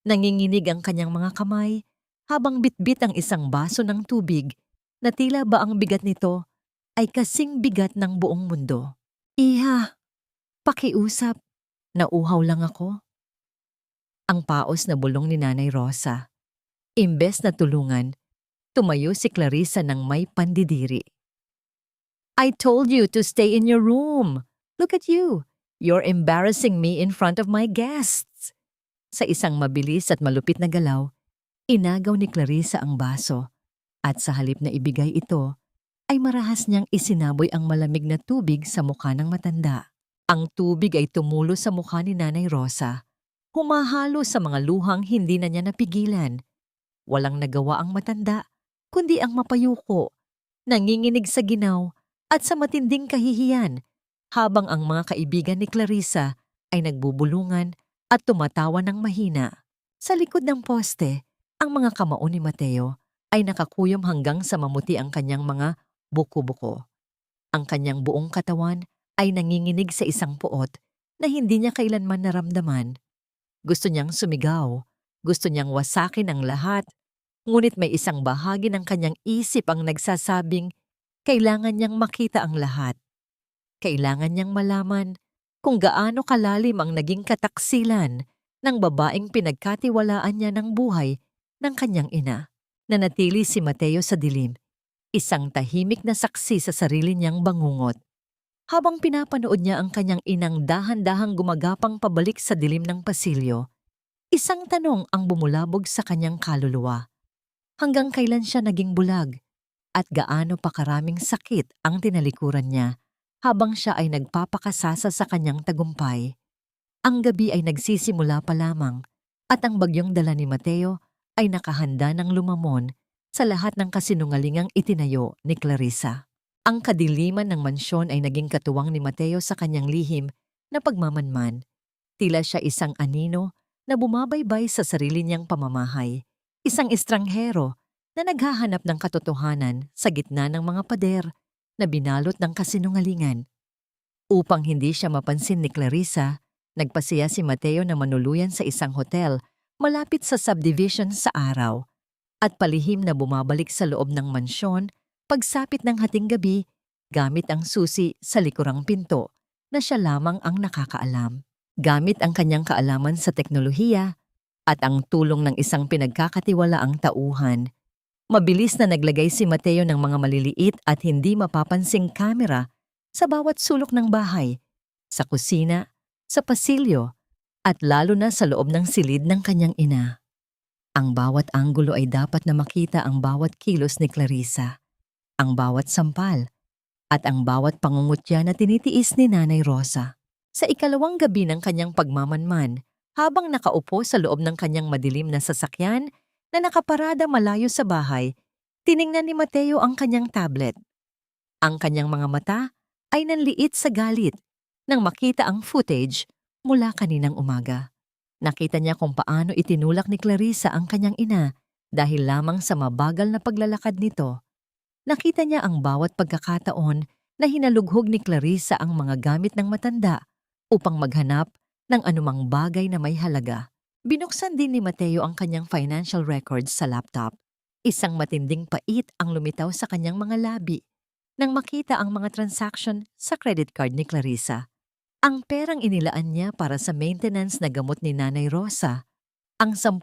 Speaker 1: Nanginginig ang kanyang mga kamay habang bitbit ang isang baso ng tubig na tila ba ang bigat nito ay kasing bigat ng buong mundo. Iha, pakiusap, nauhaw lang ako. Ang paos na bulong ni Nanay Rosa. Imbes na tulungan, tumayo si Clarissa ng may pandidiri. I told you to stay in your room. Look at you. You're embarrassing me in front of my guests. Sa isang mabilis at malupit na galaw, inagaw ni Clarissa ang baso at sa halip na ibigay ito, ay marahas niyang isinaboy ang malamig na tubig sa mukha ng matanda. Ang tubig ay tumulo sa mukha ni Nanay Rosa. Humahalo sa mga luhang hindi na niya napigilan. Walang nagawa ang matanda, kundi ang mapayuko, nanginginig sa ginaw at sa matinding kahihiyan, habang ang mga kaibigan ni Clarissa ay nagbubulungan at tumatawa ng mahina. Sa likod ng poste, ang mga kamao ni Mateo ay nakakuyom hanggang sa mamuti ang kanyang mga buko-buko. Ang kanyang buong katawan ay nanginginig sa isang puot na hindi niya kailanman naramdaman. Gusto niyang sumigaw, gusto niyang wasakin ang lahat, ngunit may isang bahagi ng kanyang isip ang nagsasabing kailangan niyang makita ang lahat. Kailangan niyang malaman kung gaano kalalim ang naging kataksilan ng babaeng pinagkatiwalaan niya ng buhay ng kanyang ina. Nanatili si Mateo sa dilim, isang tahimik na saksi sa sarili niyang bangungot. Habang pinapanood niya ang kanyang inang dahan-dahang gumagapang pabalik sa dilim ng pasilyo, isang tanong ang bumulabog sa kanyang kaluluwa. Hanggang kailan siya naging bulag at gaano pa karaming sakit ang tinalikuran niya habang siya ay nagpapakasasa sa kanyang tagumpay. Ang gabi ay nagsisimula pa lamang at ang bagyong dala ni Mateo ay nakahanda ng lumamon sa lahat ng kasinungalingang itinayo ni Clarissa. Ang kadiliman ng mansyon ay naging katuwang ni Mateo sa kanyang lihim na pagmamanman. Tila siya isang anino na bumabaybay sa sarili niyang pamamahay. Isang estranghero na naghahanap ng katotohanan sa gitna ng mga pader na binalot ng kasinungalingan. Upang hindi siya mapansin ni Clarissa, nagpasiya si Mateo na manuluyan sa isang hotel malapit sa subdivision sa araw at palihim na bumabalik sa loob ng mansyon pagsapit ng hating gabi gamit ang susi sa likurang pinto na siya lamang ang nakakaalam. Gamit ang kanyang kaalaman sa teknolohiya at ang tulong ng isang pinagkakatiwalaang tauhan, mabilis na naglagay si Mateo ng mga maliliit at hindi mapapansing kamera sa bawat sulok ng bahay, sa kusina, sa pasilyo, at lalo na sa loob ng silid ng kanyang ina. Ang bawat anggulo ay dapat na makita ang bawat kilos ni Clarissa, ang bawat sampal, at ang bawat pangungutya na tinitiis ni Nanay Rosa. Sa ikalawang gabi ng kanyang pagmamanman, habang nakaupo sa loob ng kanyang madilim na sasakyan na nakaparada malayo sa bahay, tiningnan ni Mateo ang kanyang tablet. Ang kanyang mga mata ay nanliit sa galit nang makita ang footage mula kaninang umaga. Nakita niya kung paano itinulak ni Clarissa ang kanyang ina dahil lamang sa mabagal na paglalakad nito. Nakita niya ang bawat pagkakataon na hinalughog ni Clarissa ang mga gamit ng matanda upang maghanap ng anumang bagay na may halaga. Binuksan din ni Mateo ang kanyang financial records sa laptop. Isang matinding pait ang lumitaw sa kanyang mga labi nang makita ang mga transaction sa credit card ni Clarissa. Ang perang inilaan niya para sa maintenance na gamot ni Nanay Rosa, ang 10,000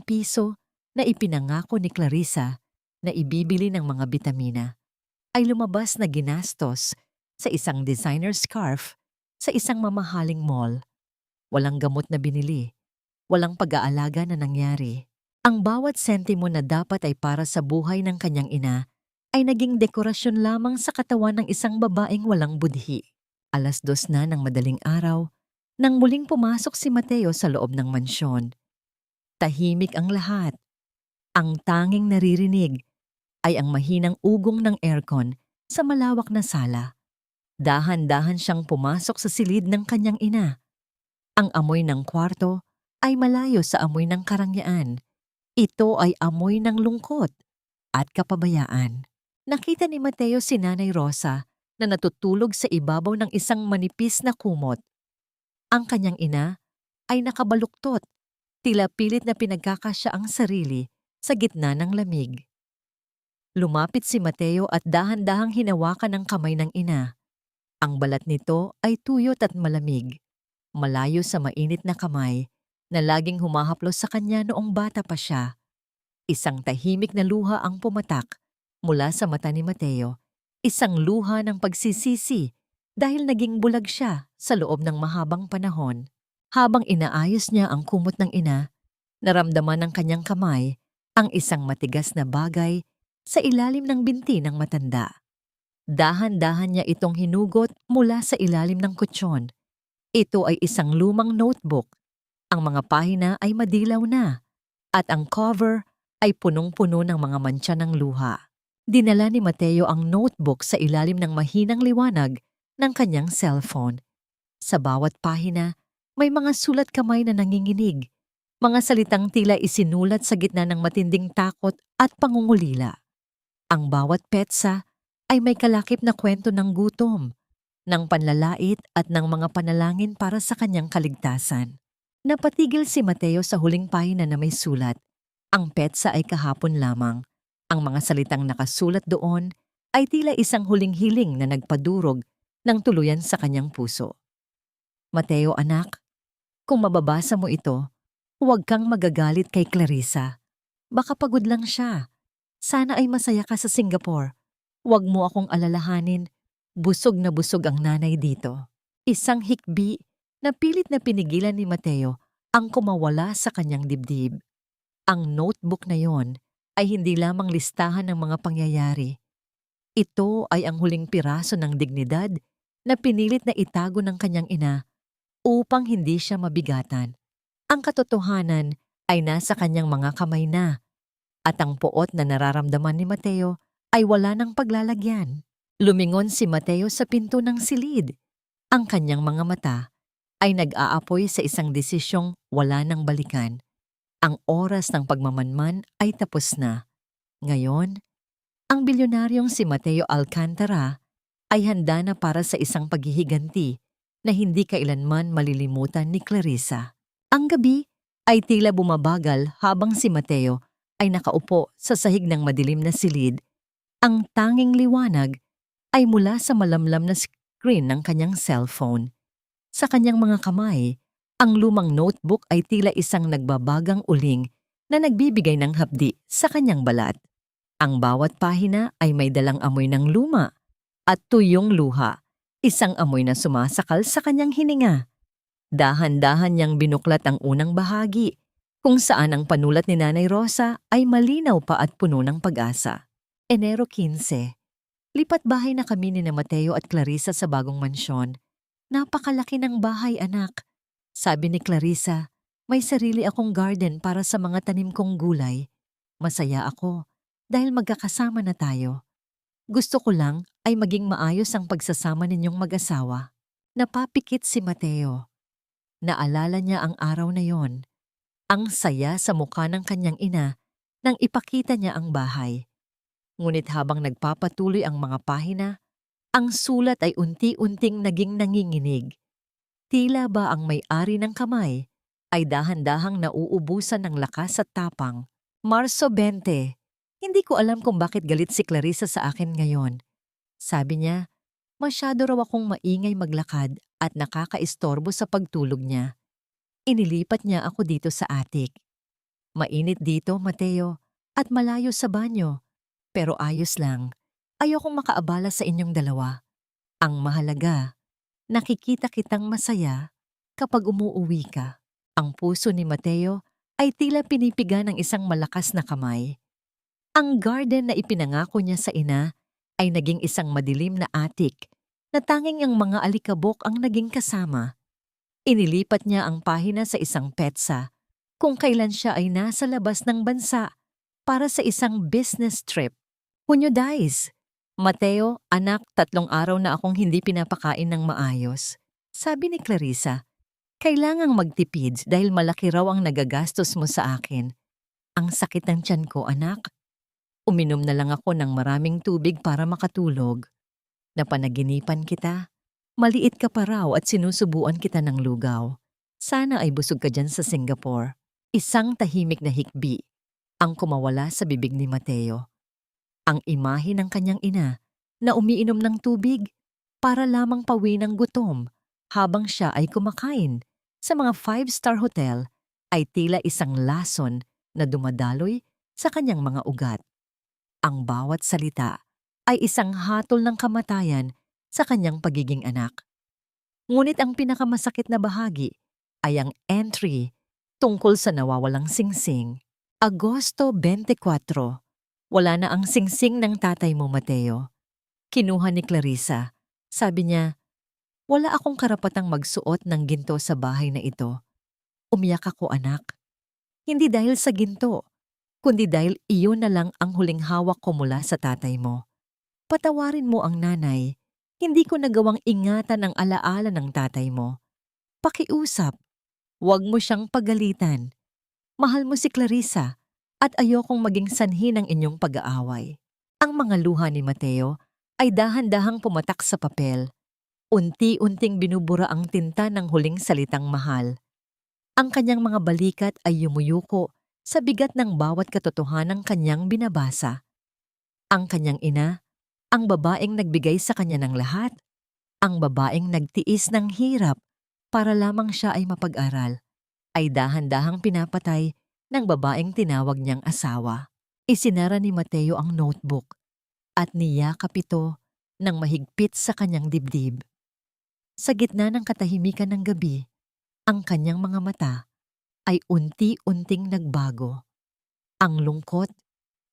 Speaker 1: piso na ipinangako ni Clarissa na ibibili ng mga bitamina, ay lumabas na ginastos sa isang designer scarf sa isang mamahaling mall. Walang gamot na binili, walang pag-aalaga na nangyari. Ang bawat sentimo na dapat ay para sa buhay ng kanyang ina ay naging dekorasyon lamang sa katawan ng isang babaeng walang budhi. 2:00 na ng madaling araw nang muling pumasok si Mateo sa loob ng mansyon. Tahimik ang lahat. Ang tanging naririnig ay ang mahinang ugong ng aircon sa malawak na sala. Dahan-dahan siyang pumasok sa silid ng kanyang ina. Ang amoy ng kwarto ay malayo sa amoy ng karangyaan. Ito ay amoy ng lungkot at kapabayaan. Nakita ni Mateo si Nanay Rosa na natutulog sa ibabaw ng isang manipis na kumot. Ang kanyang ina ay nakabaluktot, tila pilit na pinagkakasya ang sarili sa gitna ng lamig. Lumapit si Mateo at dahan-dahang hinawakan ang kamay ng ina. Ang balat nito ay tuyot at malamig, malayo sa mainit na kamay na laging humahaplos sa kanya noong bata pa siya. Isang tahimik na luha ang pumatak mula sa mata ni Mateo. Isang luha ng pagsisisi dahil naging bulag siya sa loob ng mahabang panahon. Habang inaayos niya ang kumot ng ina, naramdaman ng kanyang kamay ang isang matigas na bagay sa ilalim ng binti ng matanda. Dahan-dahan niya itong hinugot mula sa ilalim ng kutsyon. Ito ay isang lumang notebook. Ang mga pahina ay madilaw na at ang cover ay punong-puno ng mga mantsa ng luha. Dinala ni Mateo ang notebook sa ilalim ng mahinang liwanag ng kanyang cellphone. Sa bawat pahina, may mga sulat kamay na nanginginig, mga salitang tila isinulat sa gitna ng matinding takot at pangungulila. Ang bawat petsa ay may kalakip na kwento ng gutom, ng panlalait at ng mga panalangin para sa kanyang kaligtasan. Napatigil si Mateo sa huling pahina na may sulat. Ang petsa ay kahapon lamang. Ang mga salitang nakasulat doon ay tila isang huling hiling na nagpadurog ng tuluyan sa kanyang puso. Mateo anak, kung mababasa mo ito, huwag kang magagalit kay Clarissa. Baka pagod lang siya. Sana ay masaya ka sa Singapore. Huwag mo akong alalahanin. Busog na busog ang nanay dito. Isang hikbi na pilit na pinigilan ni Mateo ang kumawala sa kanyang dibdib. Ang notebook na yon ay hindi lamang listahan ng mga pangyayari. Ito ay ang huling piraso ng dignidad na pinilit na itago ng kanyang ina upang hindi siya mabigatan. Ang katotohanan ay nasa kanyang mga kamay na at ang poot na nararamdaman ni Mateo ay wala ng paglalagyan. Lumingon si Mateo sa pinto ng silid. Ang kanyang mga mata ay nag-aapoy sa isang desisyong wala nang balikan. Ang oras ng pagmamanman ay tapos na. Ngayon, ang bilyonaryong si Mateo Alcantara ay handa na para sa isang paghihiganti na hindi kailanman malilimutan ni Clarissa. Ang gabi ay tila bumabagal habang si Mateo ay nakaupo sa sahig ng madilim na silid. Ang tanging liwanag ay mula sa malamlam na screen ng kanyang cellphone. Sa kanyang mga kamay Ang lumang notebook ay tila isang nagbabagang uling na nagbibigay ng hapdi sa kanyang balat. Ang bawat pahina ay may dalang amoy ng luma at tuyong luha, isang amoy na sumasakal sa kanyang hininga. Dahan-dahan niyang binuklat ang unang bahagi, kung saan ang panulat ni Nanay Rosa ay malinaw pa at puno ng pag-asa. Enero 15. Lipat bahay na kami ni Mateo at Clarissa sa bagong mansyon. Napakalaki ng bahay, anak. Sabi ni Clarissa, may sarili akong garden para sa mga tanim kong gulay. Masaya ako dahil magkakasama na tayo. Gusto ko lang ay maging maayos ang pagsasama ninyong mag-asawa. Napapikit si Mateo. Naalala niya ang araw na yon. Ang saya sa mukha ng kanyang ina nang ipakita niya ang bahay. Ngunit habang nagpapatuloy ang mga pahina, ang sulat ay unti-unting naging nanginginig. Tila ba ang may-ari ng kamay ay dahan-dahang nauubusan ng lakas at tapang. Marso 20. Hindi ko alam kung bakit galit si Clarissa sa akin ngayon. Sabi niya, masyado raw akong maingay maglakad at nakakaistorbo sa pagtulog niya. Inilipat niya ako dito sa attic. Mainit dito, Mateo, at malayo sa banyo. Pero ayos lang. Ayokong makaabala sa inyong dalawa. Ang mahalaga, nakikita kitang masaya kapag umuuwi ka. Ang puso ni Mateo ay tila pinipiga ng isang malakas na kamay. Ang garden na ipinangako niya sa ina ay naging isang madilim na attic na tanging ang mga alikabok ang naging kasama. Inilipat niya ang pahina sa isang petsa kung kailan siya ay nasa labas ng bansa para sa isang business trip. Hunyo Dice. Mateo, anak, 3 araw na akong hindi pinapakain ng maayos. Sabi ni Clarissa, kailangang magtipid dahil malaki raw ang nagagastos mo sa akin. Ang sakit ng tiyan ko, anak. Uminom na lang ako ng maraming tubig para makatulog. Napanaginipan kita. Maliit ka pa raw at sinusubuan kita ng lugaw. Sana ay busog ka dyan sa Singapore. Isang tahimik na hikbi ang kumawala sa bibig ni Mateo. Ang imahe ng kanyang ina na umiinom ng tubig para lamang pawi ng gutom habang siya ay kumakain sa mga 5-star hotel ay tila isang lason na dumadaloy sa kanyang mga ugat. Ang bawat salita ay isang hatol ng kamatayan sa kanyang pagiging anak. Ngunit ang pinakamasakit na bahagi ay ang entry tungkol sa nawawalang singsing. Agosto 24. Wala na ang singsing ng tatay mo, Mateo. Kinuha ni Clarissa. Sabi niya, wala akong karapatang magsuot ng ginto sa bahay na ito. Umiyak ako, anak. Hindi dahil sa ginto, kundi dahil iyon na lang ang huling hawak ko mula sa tatay mo. Patawarin mo ang nanay. Hindi ko nagawang ingatan ang alaala ng tatay mo. Pakiusap. Huwag mo siyang pagalitan. Mahal mo si Clarissa. At ayokong maging sanhi ng inyong pag-aaway. Ang mga luha ni Mateo ay dahan-dahang pumatak sa papel. Unti-unting binubura ang tinta ng huling salitang mahal. Ang kanyang mga balikat ay yumuyuko sa bigat ng bawat katotohanang kanyang binabasa. Ang kanyang ina, ang babaeng nagbigay sa kanya ng lahat, ang babaeng nagtiis ng hirap para lamang siya ay mapag-aral, ay dahan-dahang pinapatay ng babaeng tinawag niyang asawa. Isinara ni Mateo ang notebook at niyakap ito ng mahigpit sa kanyang dibdib. Sa gitna ng katahimikan ng gabi, ang kanyang mga mata ay unti-unting nagbago. Ang lungkot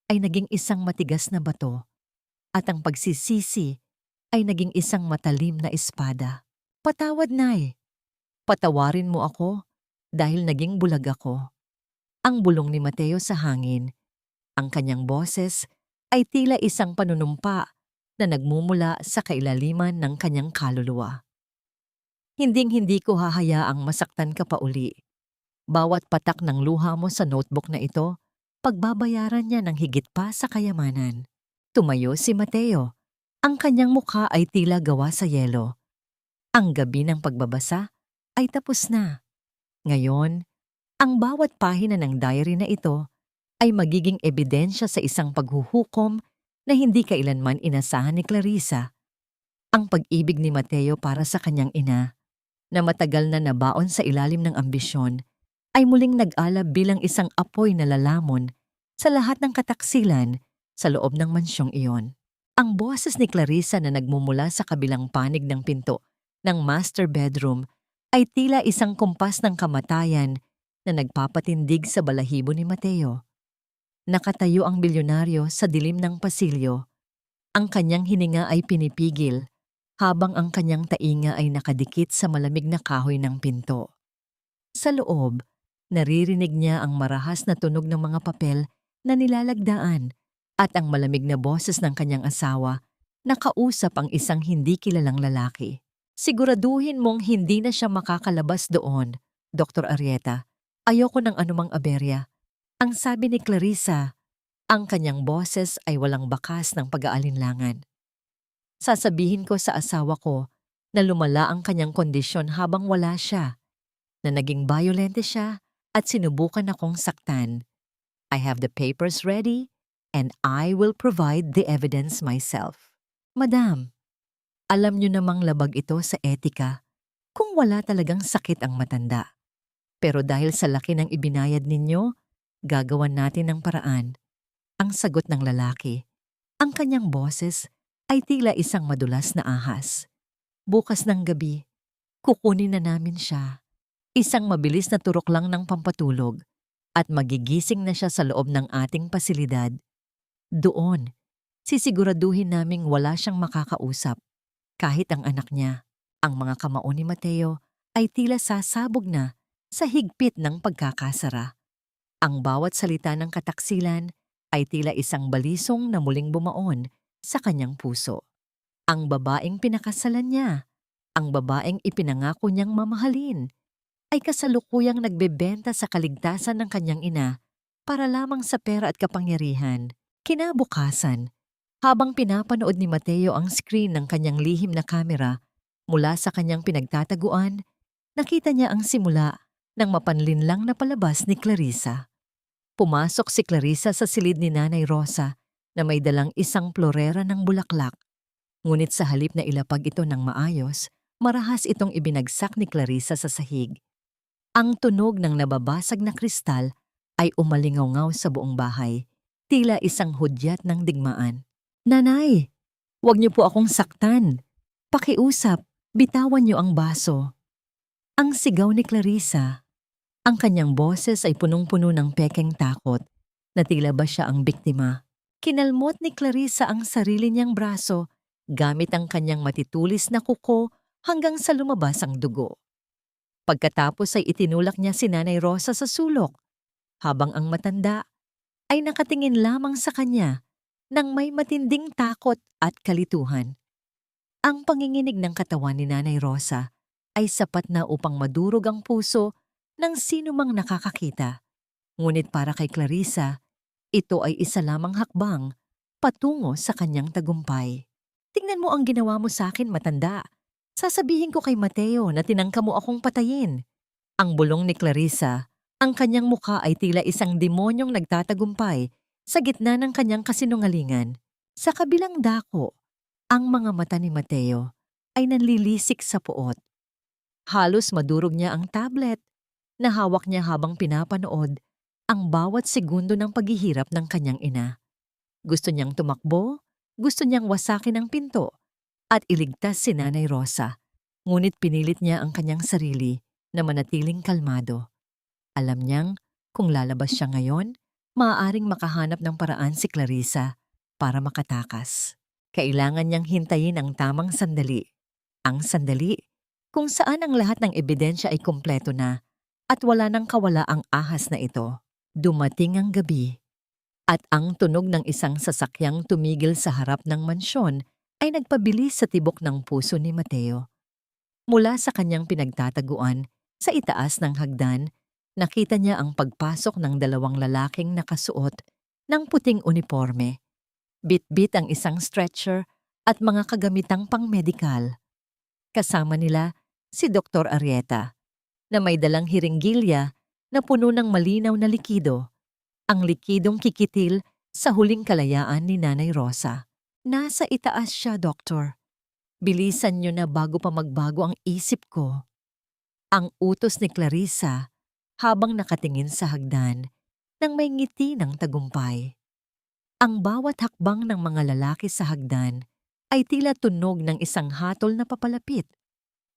Speaker 1: ay naging isang matigas na bato at ang pagsisisi ay naging isang matalim na espada. Patawad, Nay. Patawarin mo ako dahil naging bulag ako. Ang bulong ni Mateo sa hangin. Ang kanyang boses ay tila isang panunumpa na nagmumula sa kailaliman ng kanyang kaluluwa. Hinding-hindi ko hahayaang masaktan ka pa uli. Bawat patak ng luha mo sa notebook na ito, pagbabayaran niya ng higit pa sa kayamanan. Tumayo si Mateo. Ang kanyang mukha ay tila gawa sa yelo. Ang gabi ng pagbabasa ay tapos na. Ngayon, ang bawat pahina ng diary na ito ay magiging ebidensya sa isang paghuhukom na hindi kailanman inasahan ni Clarissa. Ang pag-ibig ni Mateo para sa kanyang ina na matagal na nabaon sa ilalim ng ambisyon, ay muling nag-alab bilang isang apoy na lalamon sa lahat ng kataksilan sa loob ng mansyong iyon. Ang boses ni Clarissa na nagmumula sa kabilang panig ng pinto ng master bedroom ay tila isang kumpas ng kamatayan na nagpapatindig sa balahibo ni Mateo. Nakatayo ang bilyonaryo sa dilim ng pasilyo. Ang kanyang hininga ay pinipigil habang ang kanyang tainga ay nakadikit sa malamig na kahoy ng pinto. Sa loob, naririnig niya ang marahas na tunog ng mga papel na nilalagdaan at ang malamig na boses ng kanyang asawa na kausap ang isang hindi kilalang lalaki. Siguraduhin mong hindi na siya makakalabas doon, Dr. Arrieta. Ayoko ng anumang aberya. Ang sabi ni Clarissa, ang kanyang boses ay walang bakas ng pag-aalinlangan. Sasabihin ko sa asawa ko na lumala ang kanyang kondisyon habang wala siya, na naging bayolente siya at sinubukan akong saktan. I have the papers ready and I will provide the evidence myself. Madam, alam niyo namang labag ito sa etika kung wala talagang sakit ang matanda. Pero dahil sa laki ng ibinayad ninyo, gagawan natin ng paraan. Ang sagot ng lalaki. Ang kanyang boses ay tila isang madulas na ahas. Bukas ng gabi, kukunin na namin siya. Isang mabilis na turok lang ng pampatulog at magigising na siya sa loob ng ating pasilidad. Doon, sisiguraduhin naming wala siyang makakausap. Kahit ang anak niya, ang mga kamao ni Mateo, ay tila sasabog na sa higpit ng pagkakasara. Ang bawat salita ng kataksilan ay tila isang balisong na muling bumaon sa kanyang puso. Ang babaeng pinakasalan niya, ang babaeng ipinangako niyang mamahalin, ay kasalukuyang nagbebenta sa kaligtasan ng kanyang ina para lamang sa pera at kapangyarihan. Kinabukasan, habang pinapanood ni Mateo ang screen ng kanyang lihim na kamera mula sa kanyang pinagtataguan, nakita niya ang simula ng mapanlinlang na palabas ni Clarissa. Pumasok si Clarissa sa silid ni Nanay Rosa na may dalang isang plorera ng bulaklak. Ngunit sa halip na ilapag ito ng maayos, marahas itong ibinagsak ni Clarissa sa sahig. Ang tunog ng nababasag na kristal ay umalingaw sa buong bahay, tila isang hudyat ng digmaan. Nanay, huwag niyo po akong saktan. Pakiusap, bitawan niyo ang baso. Ang sigaw ni Clarissa. Ang kanyang boses ay punong-puno ng pekeng takot na tila ba siya ang biktima. Kinalmot ni Clarissa ang sarili niyang braso gamit ang kanyang matitulis na kuko hanggang sa lumabas ang dugo. Pagkatapos ay itinulak niya si Nanay Rosa sa sulok, habang ang matanda ay nakatingin lamang sa kanya nang may matinding takot at kalituhan. Ang panginginig ng katawan ni Nanay Rosa ay sapat na upang madurog ang puso ng sinumang nakakakita. Ngunit para kay Clarissa, ito ay isa lamang hakbang patungo sa kanyang tagumpay. Tingnan mo ang ginawa mo sa akin, matanda. Sasabihin ko kay Mateo na tinangka mo akong patayin. Ang bulong ni Clarissa, ang kanyang mukha ay tila isang demonyong nagtatagumpay sa gitna ng kanyang kasinungalingan. Sa kabilang dako, ang mga mata ni Mateo ay nanlilisik sa puot. Halos madurog niya ang tablet na hawak niya habang pinapanood ang bawat segundo ng paghihirap ng kanyang ina. Gusto niyang tumakbo, gusto niyang wasakin ang pinto at iligtas si Nanay Rosa. Ngunit pinilit niya ang kanyang sarili na manatiling kalmado. Alam niyang kung lalabas siya ngayon, maaaring makahanap ng paraan si Clarissa para makatakas. Kailangan niyang hintayin ang tamang sandali. Ang sandali kung saan ang lahat ng ebidensya ay kumpleto na at wala nang kawala ang ahas na ito. Dumating ang gabi at ang tunog ng isang sasakyang tumigil sa harap ng mansyon ay nagpabilis sa tibok ng puso ni Mateo. Mula sa kanyang pinagtataguan, sa itaas ng hagdan, nakita niya ang pagpasok ng dalawang lalaking nakasuot ng puting uniforme. Bit-bit ang isang stretcher at mga kagamitang pang-medikal. Kasama nila si Dr. Arrieta, na may dalang hiringgilya na puno ng malinaw na likido, ang likidong kikitil sa huling kalayaan ni Nanay Rosa. Nasa itaas siya, Doktor. Bilisan niyo na bago pa magbago ang isip ko. Ang utos ni Clarissa habang nakatingin sa hagdan nang may ngiti ng tagumpay. Ang bawat hakbang ng mga lalaki sa hagdan ay tila tunog ng isang hatol na papalapit.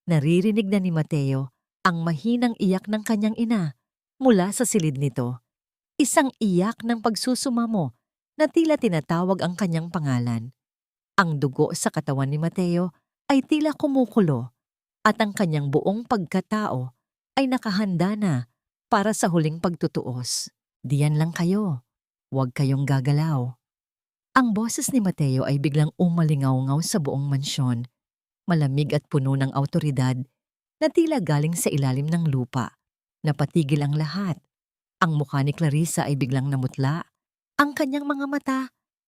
Speaker 1: Naririnig na ni Mateo ang mahinang iyak ng kanyang ina mula sa silid nito. Isang iyak ng pagsusumamo na tila tinatawag ang kanyang pangalan. Ang dugo sa katawan ni Mateo ay tila kumukulo at ang kanyang buong pagkatao ay nakahanda na para sa huling pagtutuos. Diyan lang kayo. Huwag kayong gagalaw. Ang boses ni Mateo ay biglang umalingaw-ngaw sa buong mansyon, malamig at puno ng awtoridad na tila galing sa ilalim ng lupa. Napatigil ang lahat. Ang mukha ni Clarissa ay biglang namutla. Ang kanyang mga mata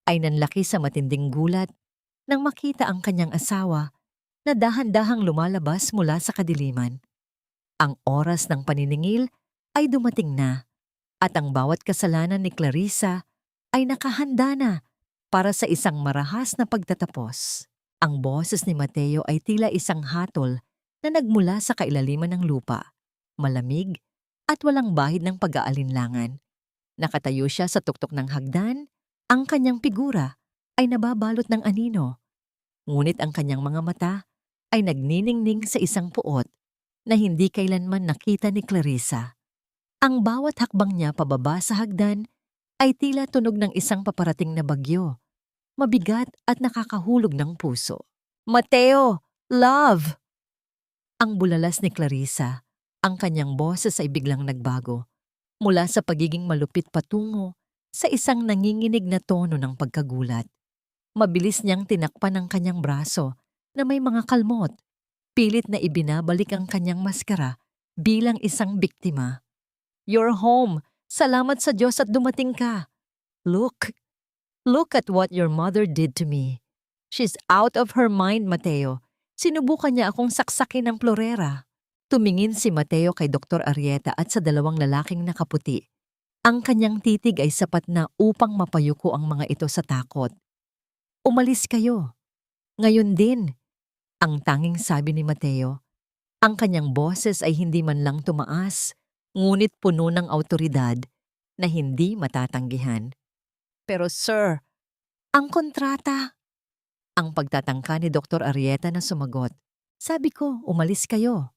Speaker 1: ay nanlaki sa matinding gulat nang makita ang kanyang asawa na dahan-dahang lumalabas mula sa kadiliman. Ang oras ng paniningil ay dumating na at ang bawat kasalanan ni Clarissa ay nakahanda na para sa isang marahas na pagtatapos. Ang boses ni Mateo ay tila isang hatol na nagmula sa kailaliman ng lupa, malamig at walang bahid ng pag-aalinlangan. Nakatayo siya sa tuktok ng hagdan, ang kanyang figura ay nababalot ng anino. Ngunit ang kanyang mga mata ay nagniningning sa isang puot na hindi kailanman nakita ni Clarissa. Ang bawat hakbang niya pababa sa hagdan ay tila tunog ng isang paparating na bagyo, mabigat at nakakahulog ng puso. Mateo! Love! Ang bulalas ni Clarissa, ang kanyang boses ay biglang nagbago, mula sa pagiging malupit patungo sa isang nanginginig na tono ng pagkagulat. Mabilis niyang tinakpan ang kanyang braso na may mga kalmot, pilit na ibinabalik ang kanyang maskara bilang isang biktima. You're home! Salamat sa Diyos at dumating ka! Look at what your mother did to me. She's out of her mind, Mateo. Sinubukan niya akong saksakin ng florera. Tumingin si Mateo kay Dr. Arrieta at sa dalawang lalaking nakaputi. Ang kanyang titig ay sapat na upang mapayuko ang mga ito sa takot. Umalis kayo. Ngayon din. Ang tanging sabi ni Mateo. Ang kanyang boses ay hindi man lang tumaas, ngunit puno ng awtoridad na hindi matatanggihan. Pero sir, ang kontrata. Ang pagtatangka ni Dr. Arrieta na sumagot. Sabi ko, umalis kayo.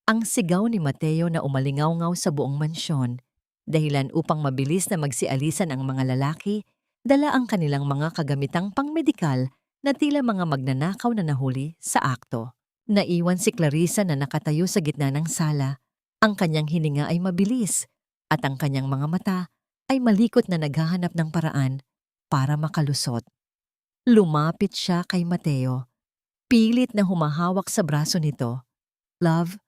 Speaker 1: Ang sigaw ni Mateo na umalingaw-ngaw sa buong mansyon, dahilan upang mabilis na magsialisan ang mga lalaki, dala ang kanilang mga kagamitang pangmedikal na tila mga magnanakaw na nahuli sa akto. Naiwan si Clarissa na nakatayo sa gitna ng sala. Ang kanyang hininga ay mabilis at ang kanyang mga mata ay malikot na naghahanap ng paraan para makalusot. Lumapit siya kay Mateo. Pilit na humahawak sa braso nito. Love,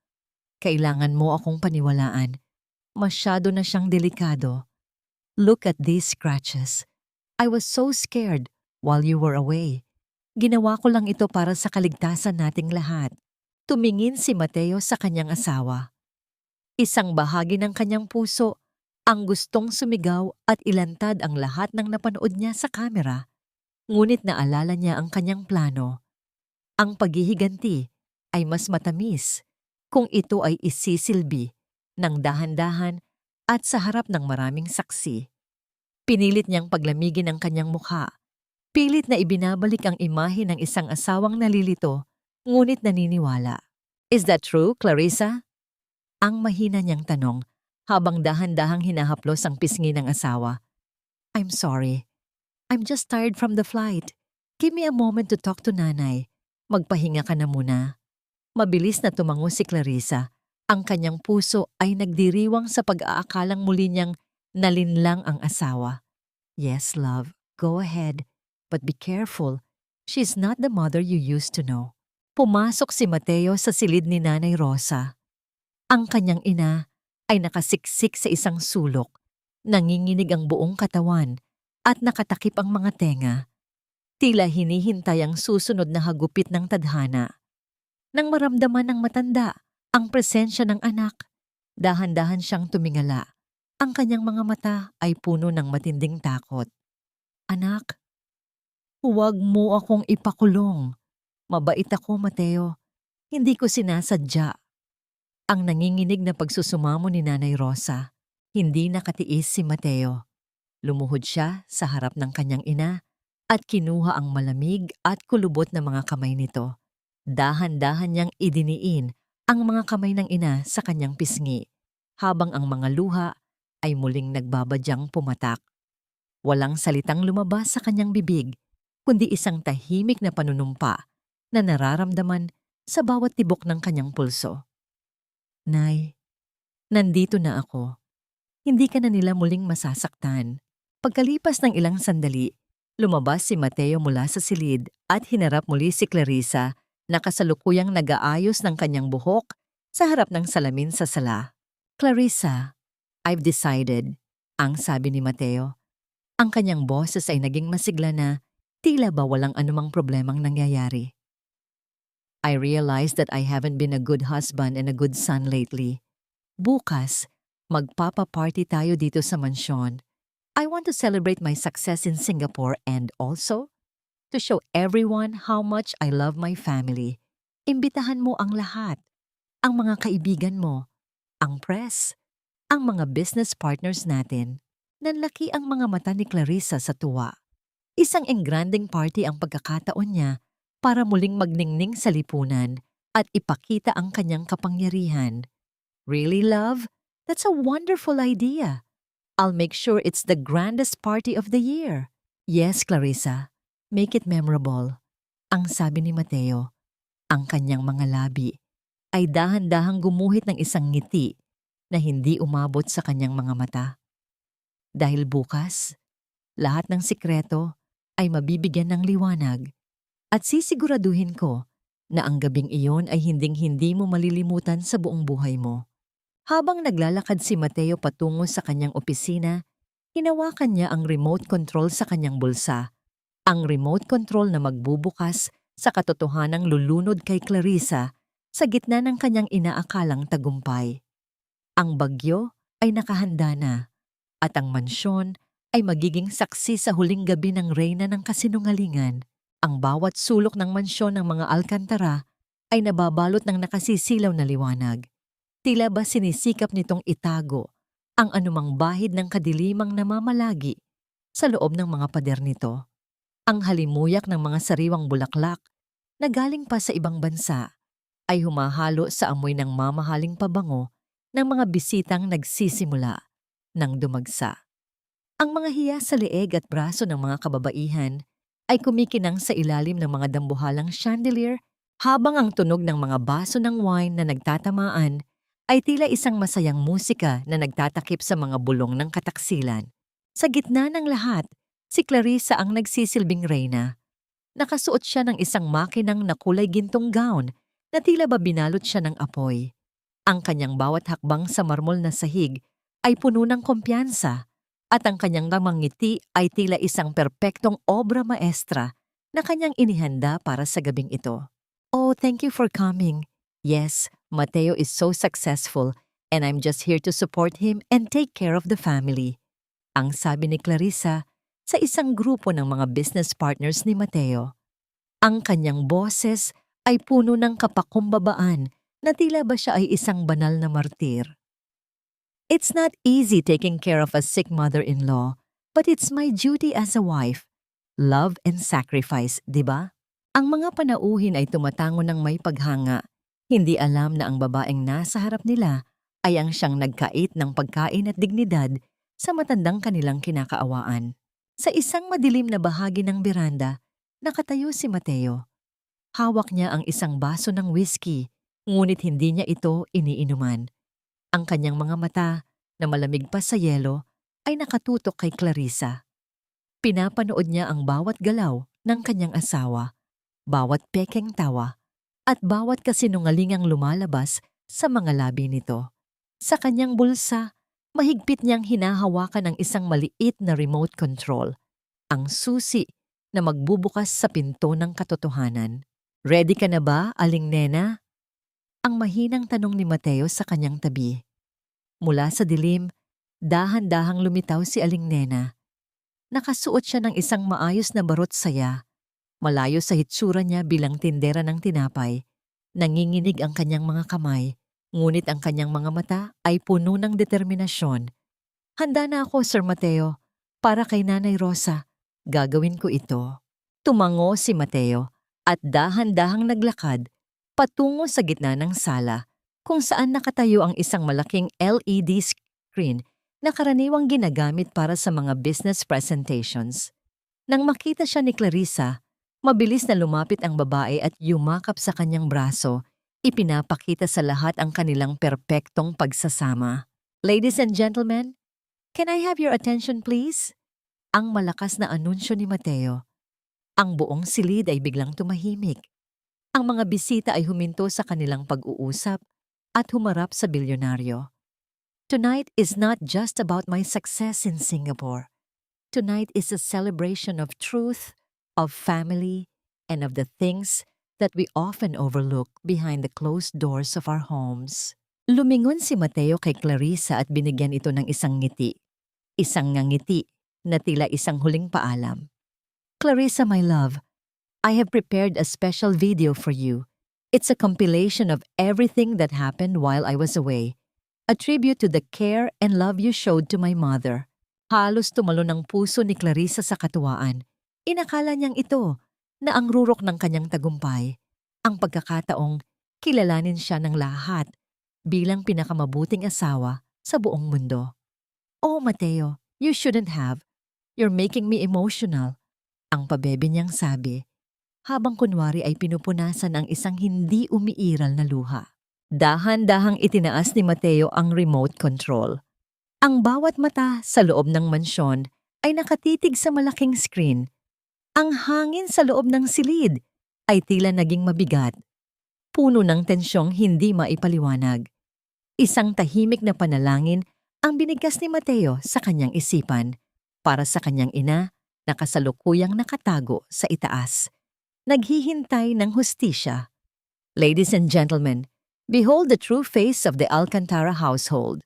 Speaker 1: kailangan mo akong paniwalaan. Masyado na siyang delikado. Look at these scratches. I was so scared while you were away. Ginawa ko lang ito para sa kaligtasan nating lahat. Tumingin si Mateo sa kanyang asawa. Isang bahagi ng kanyang puso ang gustong sumigaw at ilantad ang lahat ng napanood niya sa kamera. Ngunit naalala niya ang kanyang plano. Ang paghihiganti ay mas matamis kung ito ay isisilbi ng dahan-dahan at sa harap ng maraming saksi. Pinilit niyang paglamigin ang kanyang mukha. Pilit na ibinabalik ang imahe ng isang asawang nalilito, ngunit naniniwala. Is that true, Clarissa? Ang mahina niyang tanong habang dahan-dahang hinahaplos ang pisngi ng asawa. I'm sorry. I'm just tired from the flight. Give me a moment to talk to nanay. Magpahinga ka na muna. Mabilis na tumango si Clarissa. Ang kanyang puso ay nagdiriwang sa pag-aakalang muli niyang nalinlang ang asawa. Yes, love. Go ahead. But be careful. She's not the mother you used to know. Pumasok si Mateo sa silid ni Nanay Rosa. Ang kanyang ina ay nakasiksik sa isang sulok. Nanginginig ang buong katawan at nakatakip ang mga tenga. Tila hinihintay ang susunod na hagupit ng tadhana. Nang maramdaman ng matanda ang presensya ng anak, dahan-dahan siyang tumingala. Ang kanyang mga mata ay puno ng matinding takot. Anak, huwag mo akong ipakulong. Mabait ako, Mateo. Hindi ko sinasadya. Ang nanginginig na pagsusumamo ni Nanay Rosa. Hindi nakatiis si Mateo. Lumuhod siya sa harap ng kanyang ina at kinuha ang malamig at kulubot na mga kamay nito. Dahan-dahan niyang idiniin ang mga kamay ng ina sa kanyang pisngi, habang ang mga luha ay muling nagbabadyang pumatak. Walang salitang lumabas sa kanyang bibig, kundi isang tahimik na panunumpa na nararamdaman sa bawat tibok ng kanyang pulso. Nay, nandito na ako. Hindi ka na nila muling masasaktan. Pagkalipas ng ilang sandali, lumabas si Mateo mula sa silid at hinarap muli si Clarissa na kasalukuyang nag-aayos ng kanyang buhok sa harap ng salamin sa sala. Clarissa, I've decided, ang sabi ni Mateo. Ang kanyang boses ay naging masigla na tila ba walang anumang problemang nangyayari. I realized that I haven't been a good husband and a good son lately. Bukas, magpapa-party tayo dito sa mansyon. I want to celebrate my success in Singapore and also to show everyone how much I love my family. Imbitahan mo ang lahat, ang mga kaibigan mo, ang press, ang mga business partners natin. Nanlaki ang mga mata ni Clarissa sa tuwa. Isang engranding party ang pagkakataon niya para muling magningning sa lipunan at ipakita ang kanyang kapangyarihan. Really, love? That's a wonderful idea. I'll make sure it's the grandest party of the year. Yes, Clarissa. Make it memorable. Ang sabi ni Mateo. Ang kanyang mga labi ay dahan-dahang gumuhit ng isang ngiti na hindi umabot sa kanyang mga mata. Dahil bukas, lahat ng sikreto ay mabibigyan ng liwanag at sisiguraduhin ko na ang gabing iyon ay hinding-hindi mo malilimutan sa buong buhay mo. Habang naglalakad si Mateo patungo sa kanyang opisina, hinawakan niya ang remote control sa kanyang bulsa. Ang remote control na magbubukas sa katotohanang lulunod kay Clarissa sa gitna ng kanyang inaakalang tagumpay. Ang bagyo ay nakahanda na at ang mansyon ay magiging saksi sa huling gabi ng reyna ng kasinungalingan. Ang bawat sulok ng mansyon ng mga Alcantara ay nababalot ng nakasisilaw na liwanag. Tila ba sinisikap nitong itago ang anumang bahid ng kadilimang namamalagi sa loob ng mga pader nito. Ang halimuyak ng mga sariwang bulaklak na galing pa sa ibang bansa ay humahalo sa amoy ng mamahaling pabango ng mga bisitang nagsisimula ng dumagsa. Ang mga hiya sa leeg at braso ng mga kababaihan ay kumikinang sa ilalim ng mga dambuhalang chandelier habang ang tunog ng mga baso ng wine na nagtatamaan ay tila isang masayang musika na nagtatakip sa mga bulong ng kataksilan. Sa gitna ng lahat, si Clarissa ang nagsisilbing reyna. Nakasuot siya ng isang makinang na kulay gintong gown na tila ba binalot siya ng apoy. Ang kanyang bawat hakbang sa marmol na sahig ay puno ng kumpiyansa at ang kanyang damang ngiti ay tila isang perpektong obra maestra na kanyang inihanda para sa gabing ito. Oh, thank you for coming. Yes, Mateo is so successful and I'm just here to support him and take care of the family. Ang sabi ni Clarissa sa isang grupo ng mga business partners ni Mateo. Ang kanyang boses ay puno ng kapakumbabaan na tila ba siya ay isang banal na martir. It's not easy taking care of a sick mother-in-law, but it's my duty as a wife. Love and sacrifice, di ba? Ang mga panauhin ay tumatango ng may paghanga. Hindi alam na ang babaeng nasa harap nila ay ang siyang nagkait ng pagkain at dignidad sa matandang kanilang kinakaawaan. Sa isang madilim na bahagi ng beranda, nakatayo si Mateo. Hawak niya ang isang baso ng whiskey, ngunit hindi niya ito iniinuman. Ang kanyang mga mata, na malamig pa sa yelo, ay nakatutok kay Clarissa. Pinapanood niya ang bawat galaw ng kanyang asawa, bawat pekeng tawa, at bawat kasinungalingang lumalabas sa mga labi nito. Sa kanyang bulsa, mahigpit niyang hinahawakan ang isang maliit na remote control, ang susi na magbubukas sa pinto ng katotohanan. Ready ka na ba, Aling Nena? Ang mahinang tanong ni Mateo sa kanyang tabi. Mula sa dilim, dahan-dahang lumitaw si Aling Nena. Nakasuot siya ng isang maayos na barot saya. Malayo sa hitsura niya bilang tindera ng tinapay. Nanginginig ang kanyang mga kamay Ngunit ang kanyang mga mata ay puno ng determinasyon. Handa na ako, Sir Mateo, para kay Nanay Rosa. Gagawin ko ito. Tumango si Mateo at dahan-dahang naglakad patungo sa gitna ng sala kung saan nakatayo ang isang malaking LED screen na karaniwang ginagamit para sa mga business presentations. Nang makita siya ni Clarissa, mabilis na lumapit ang babae at yumakap sa kanyang braso, ipinapakita sa lahat ang kanilang perpektong pagsasama. Ladies and gentlemen, can I have your attention please? Ang malakas na anunsyo ni Mateo. Ang buong silid ay biglang tumahimik. Ang mga bisita ay huminto sa kanilang pag-uusap at humarap sa bilyonaryo. Tonight is not just about my success in Singapore. Tonight is a celebration of truth, of family, and of the things that we often overlook behind the closed doors of our homes. Lumingon si Mateo kay Clarissa at binigyan ito ng isang ngiti. Isang ngangiti na tila isang huling paalam. Clarissa, my love, I have prepared a special video for you. It's a compilation of everything that happened while I was away. A tribute to the care and love you showed to my mother. Halos tumalon ang puso ni Clarissa sa katuwaan. Inakala niyang ito na ang rurok ng kanyang tagumpay, ang pagkakataong kilalanin siya ng lahat bilang pinakamabuting asawa sa buong mundo. Oh, Mateo, you shouldn't have. You're making me emotional. Ang pabebe niyang sabi, habang kunwari ay pinupunasan ang isang hindi umiiral na luha. Dahan-dahang itinaas ni Mateo ang remote control. Ang bawat mata sa loob ng mansyon ay nakatitig sa malaking screen. Ang hangin sa loob ng silid ay tila naging mabigat. Puno ng tensyong hindi maipaliwanag. Isang tahimik na panalangin ang binigkas ni Mateo sa kanyang isipan para sa kanyang ina na kasalukuyang nakatago sa itaas, naghihintay ng hustisya. Ladies and gentlemen, behold the true face of the Alcantara household.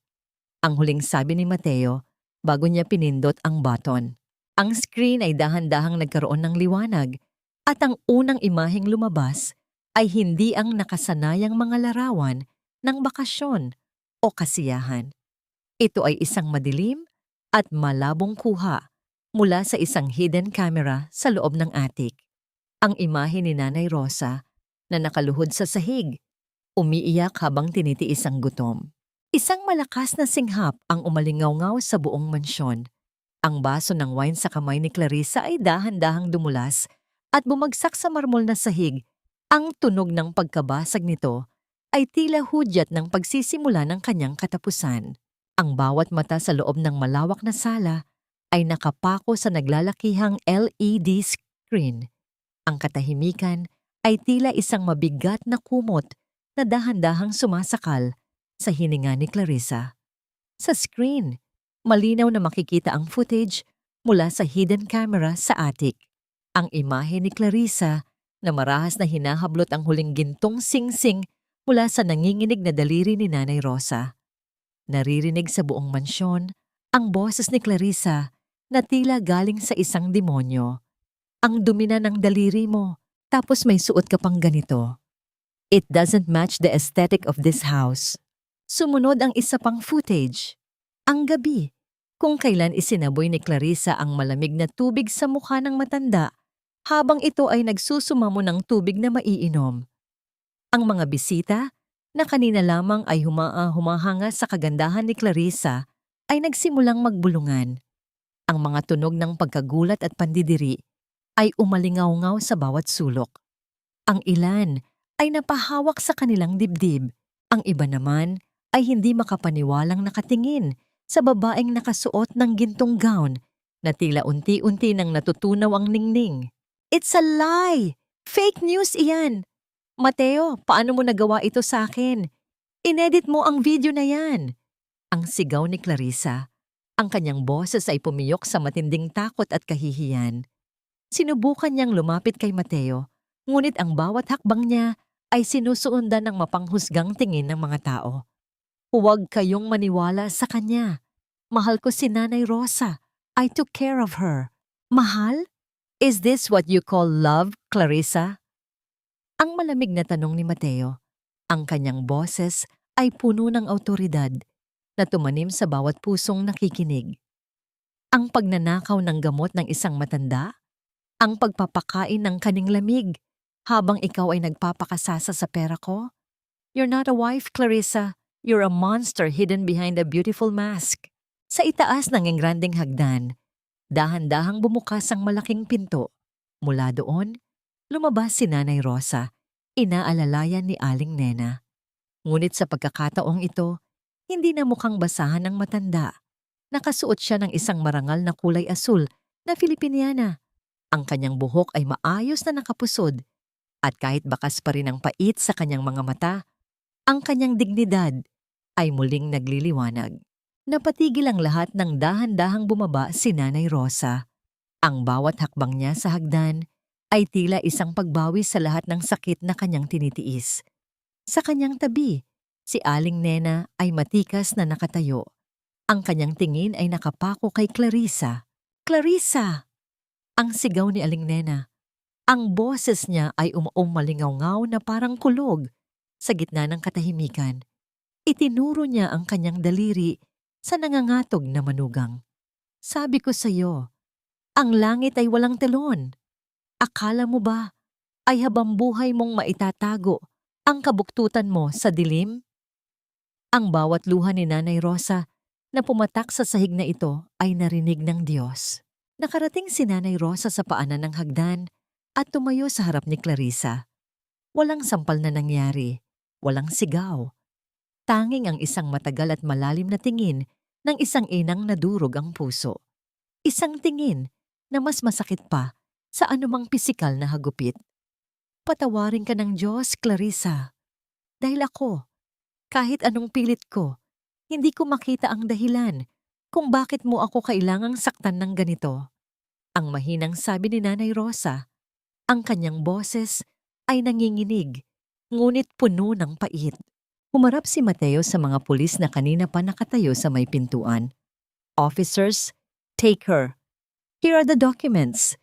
Speaker 1: Ang huling sabi ni Mateo bago niya pinindot ang button. Ang screen ay dahan-dahang nagkaroon ng liwanag at ang unang imaheng lumabas ay hindi ang nakasanayang mga larawan ng bakasyon o kasiyahan. Ito ay isang madilim at malabong kuha mula sa isang hidden camera sa loob ng attic. Ang imahe ni Nanay Rosa na nakaluhod sa sahig, umiiyak habang tinitiis ang gutom. Isang malakas na singhap ang umalingaw-ngaw sa buong mansyon. Ang baso ng wine sa kamay ni Clarissa ay dahan-dahang dumulas at bumagsak sa marmol na sahig. Ang tunog ng pagkabasag nito ay tila hudyat ng pagsisimula ng kanyang katapusan. Ang bawat mata sa loob ng malawak na sala ay nakapako sa naglalakihang LED screen. Ang katahimikan ay tila isang mabigat na kumot na dahan-dahang sumasakal sa hininga ni Clarissa. Sa screen, malinaw na makikita ang footage mula sa hidden camera sa attic. Ang imahe ni Clarissa na marahas na hinahablot ang huling gintong singsing mula sa nanginginig na daliri ni Nanay Rosa. Naririnig sa buong mansyon ang boses ni Clarissa na tila galing sa isang demonyo. Ang dumi na ng daliri mo, tapos may suot ka pang ganito. It doesn't match the aesthetic of this house. Sumunod ang isa pang footage. Ang gabi, kung kailan isinaboy ni Clarissa ang malamig na tubig sa mukha ng matanda habang ito ay nagsusumamo ng tubig na maiinom. Ang mga bisita, na kanina lamang ay humahanga sa kagandahan ni Clarissa, ay nagsimulang magbulungan. Ang mga tunog ng pagkagulat at pandidiri ay umalingaw-ngaw sa bawat sulok. Ang ilan ay napahawak sa kanilang dibdib. Ang iba naman ay hindi makapaniwalang nakatingin sa babaeng nakasuot ng gintong gown na tila unti-unti nang natutunaw ang ningning. It's a lie! Fake news iyan! Mateo, paano mo nagawa ito sa akin? Inedit mo ang video na yan! Ang sigaw ni Clarissa. Ang kanyang boses ay pumiyok sa matinding takot at kahihiyan. Sinubukan niyang lumapit kay Mateo, ngunit ang bawat hakbang niya ay sinusuundan ng mapanghusgang tingin ng mga tao. Huwag kayong maniwala sa kanya. Mahal ko si Nanay Rosa. I took care of her. Mahal? Is this what you call love, Clarissa? Ang malamig na tanong ni Mateo. Ang kanyang boses ay puno ng awtoridad na tumanim sa bawat pusong nakikinig. Ang pagnanakaw ng gamot ng isang matanda, ang pagpapakain ng kaning lamig habang ikaw ay nagpapakasasa sa pera ko. You're not a wife, Clarissa. You're a monster hidden behind a beautiful mask. Sa itaas ng engrandeng hagdan, dahan-dahang bumukas ang malaking pinto. Mula doon, lumabas si Nanay Rosa, inaalalayan ni Aling Nena. Ngunit sa pagkakataong ito, hindi na mukhang basahan ng matanda. Nakasuot siya ng isang marangal na kulay asul na Filipiniana. Ang kanyang buhok ay maayos na nakapusod at kahit bakas pa rin ang pait sa kanyang mga mata, ang kanyang dignidad ay muling nagliliwanag. Napatigil ang lahat ng dahan-dahang bumaba si Nanay Rosa. Ang bawat hakbang niya sa hagdan ay tila isang pagbawi sa lahat ng sakit na kanyang tinitiis. Sa kanyang tabi, si Aling Nena ay matikas na nakatayo. Ang kanyang tingin ay nakapako kay Clarissa. Clarissa! Ang sigaw ni Aling Nena. Ang boses niya ay malingaw-ngaw na parang kulog sa gitna ng katahimikan. Itinuro niya ang kanyang daliri sa nangangatog na manugang. Sabi ko sa iyo, ang langit ay walang telon. Akala mo ba ay habang buhay mong maitatago ang kabuktutan mo sa dilim? Ang bawat luha ni Nanay Rosa na pumatak sa sahig na ito ay narinig ng Diyos. Nakarating si Nanay Rosa sa paanan ng hagdan at tumayo sa harap ni Clarissa. Walang sampal na nangyari, walang sigaw. Tanging ang isang matagal at malalim na tingin ng isang inang nadurog ang puso. Isang tingin na mas masakit pa sa anumang pisikal na hagupit. Patawarin ka ng Diyos, Clarissa. Dahil ako, kahit anong pilit ko, hindi ko makita ang dahilan kung bakit mo ako kailangang saktan ng ganito. Ang mahinang sabi ni Nanay Rosa. Ang kanyang boses ay nanginginig, ngunit puno ng pait. Humarap si Mateo sa mga pulis na kanina pa nakatayo sa may pintuan. Officers, take her. Here are the documents.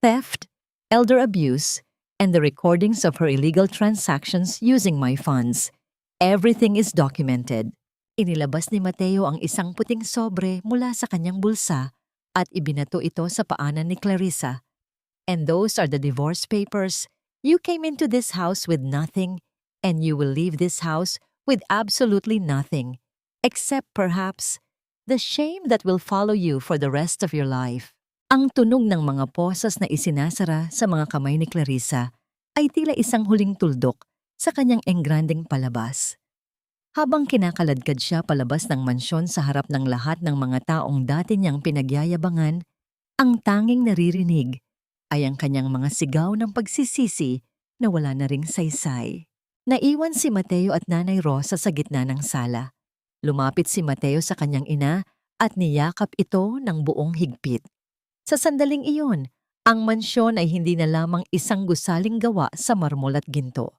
Speaker 1: Theft, elder abuse, and the recordings of her illegal transactions using my funds. Everything is documented. Inilabas ni Mateo ang isang puting sobre mula sa kanyang bulsa at ibinato ito sa paanan ni Clarissa. And those are the divorce papers. You came into this house with nothing, and you will leave this house with absolutely nothing, except perhaps the shame that will follow you for the rest of your life. Ang tunog ng mga posas na isinasara sa mga kamay ni Clarissa ay tila isang huling tuldok sa kanyang engrandeng palabas. Habang kinakaladkad siya palabas ng mansyon sa harap ng lahat ng mga taong dati niyang pinagyayabangan, ang tanging naririnig ay ang kanyang mga sigaw ng pagsisisi na wala na ring saysay. Naiwan si Mateo at Nanay Rosa sa gitna ng sala. Lumapit si Mateo sa kanyang ina at niyakap ito ng buong higpit. Sa sandaling iyon, ang mansyon ay hindi na lamang isang gusaling gawa sa marmol at ginto.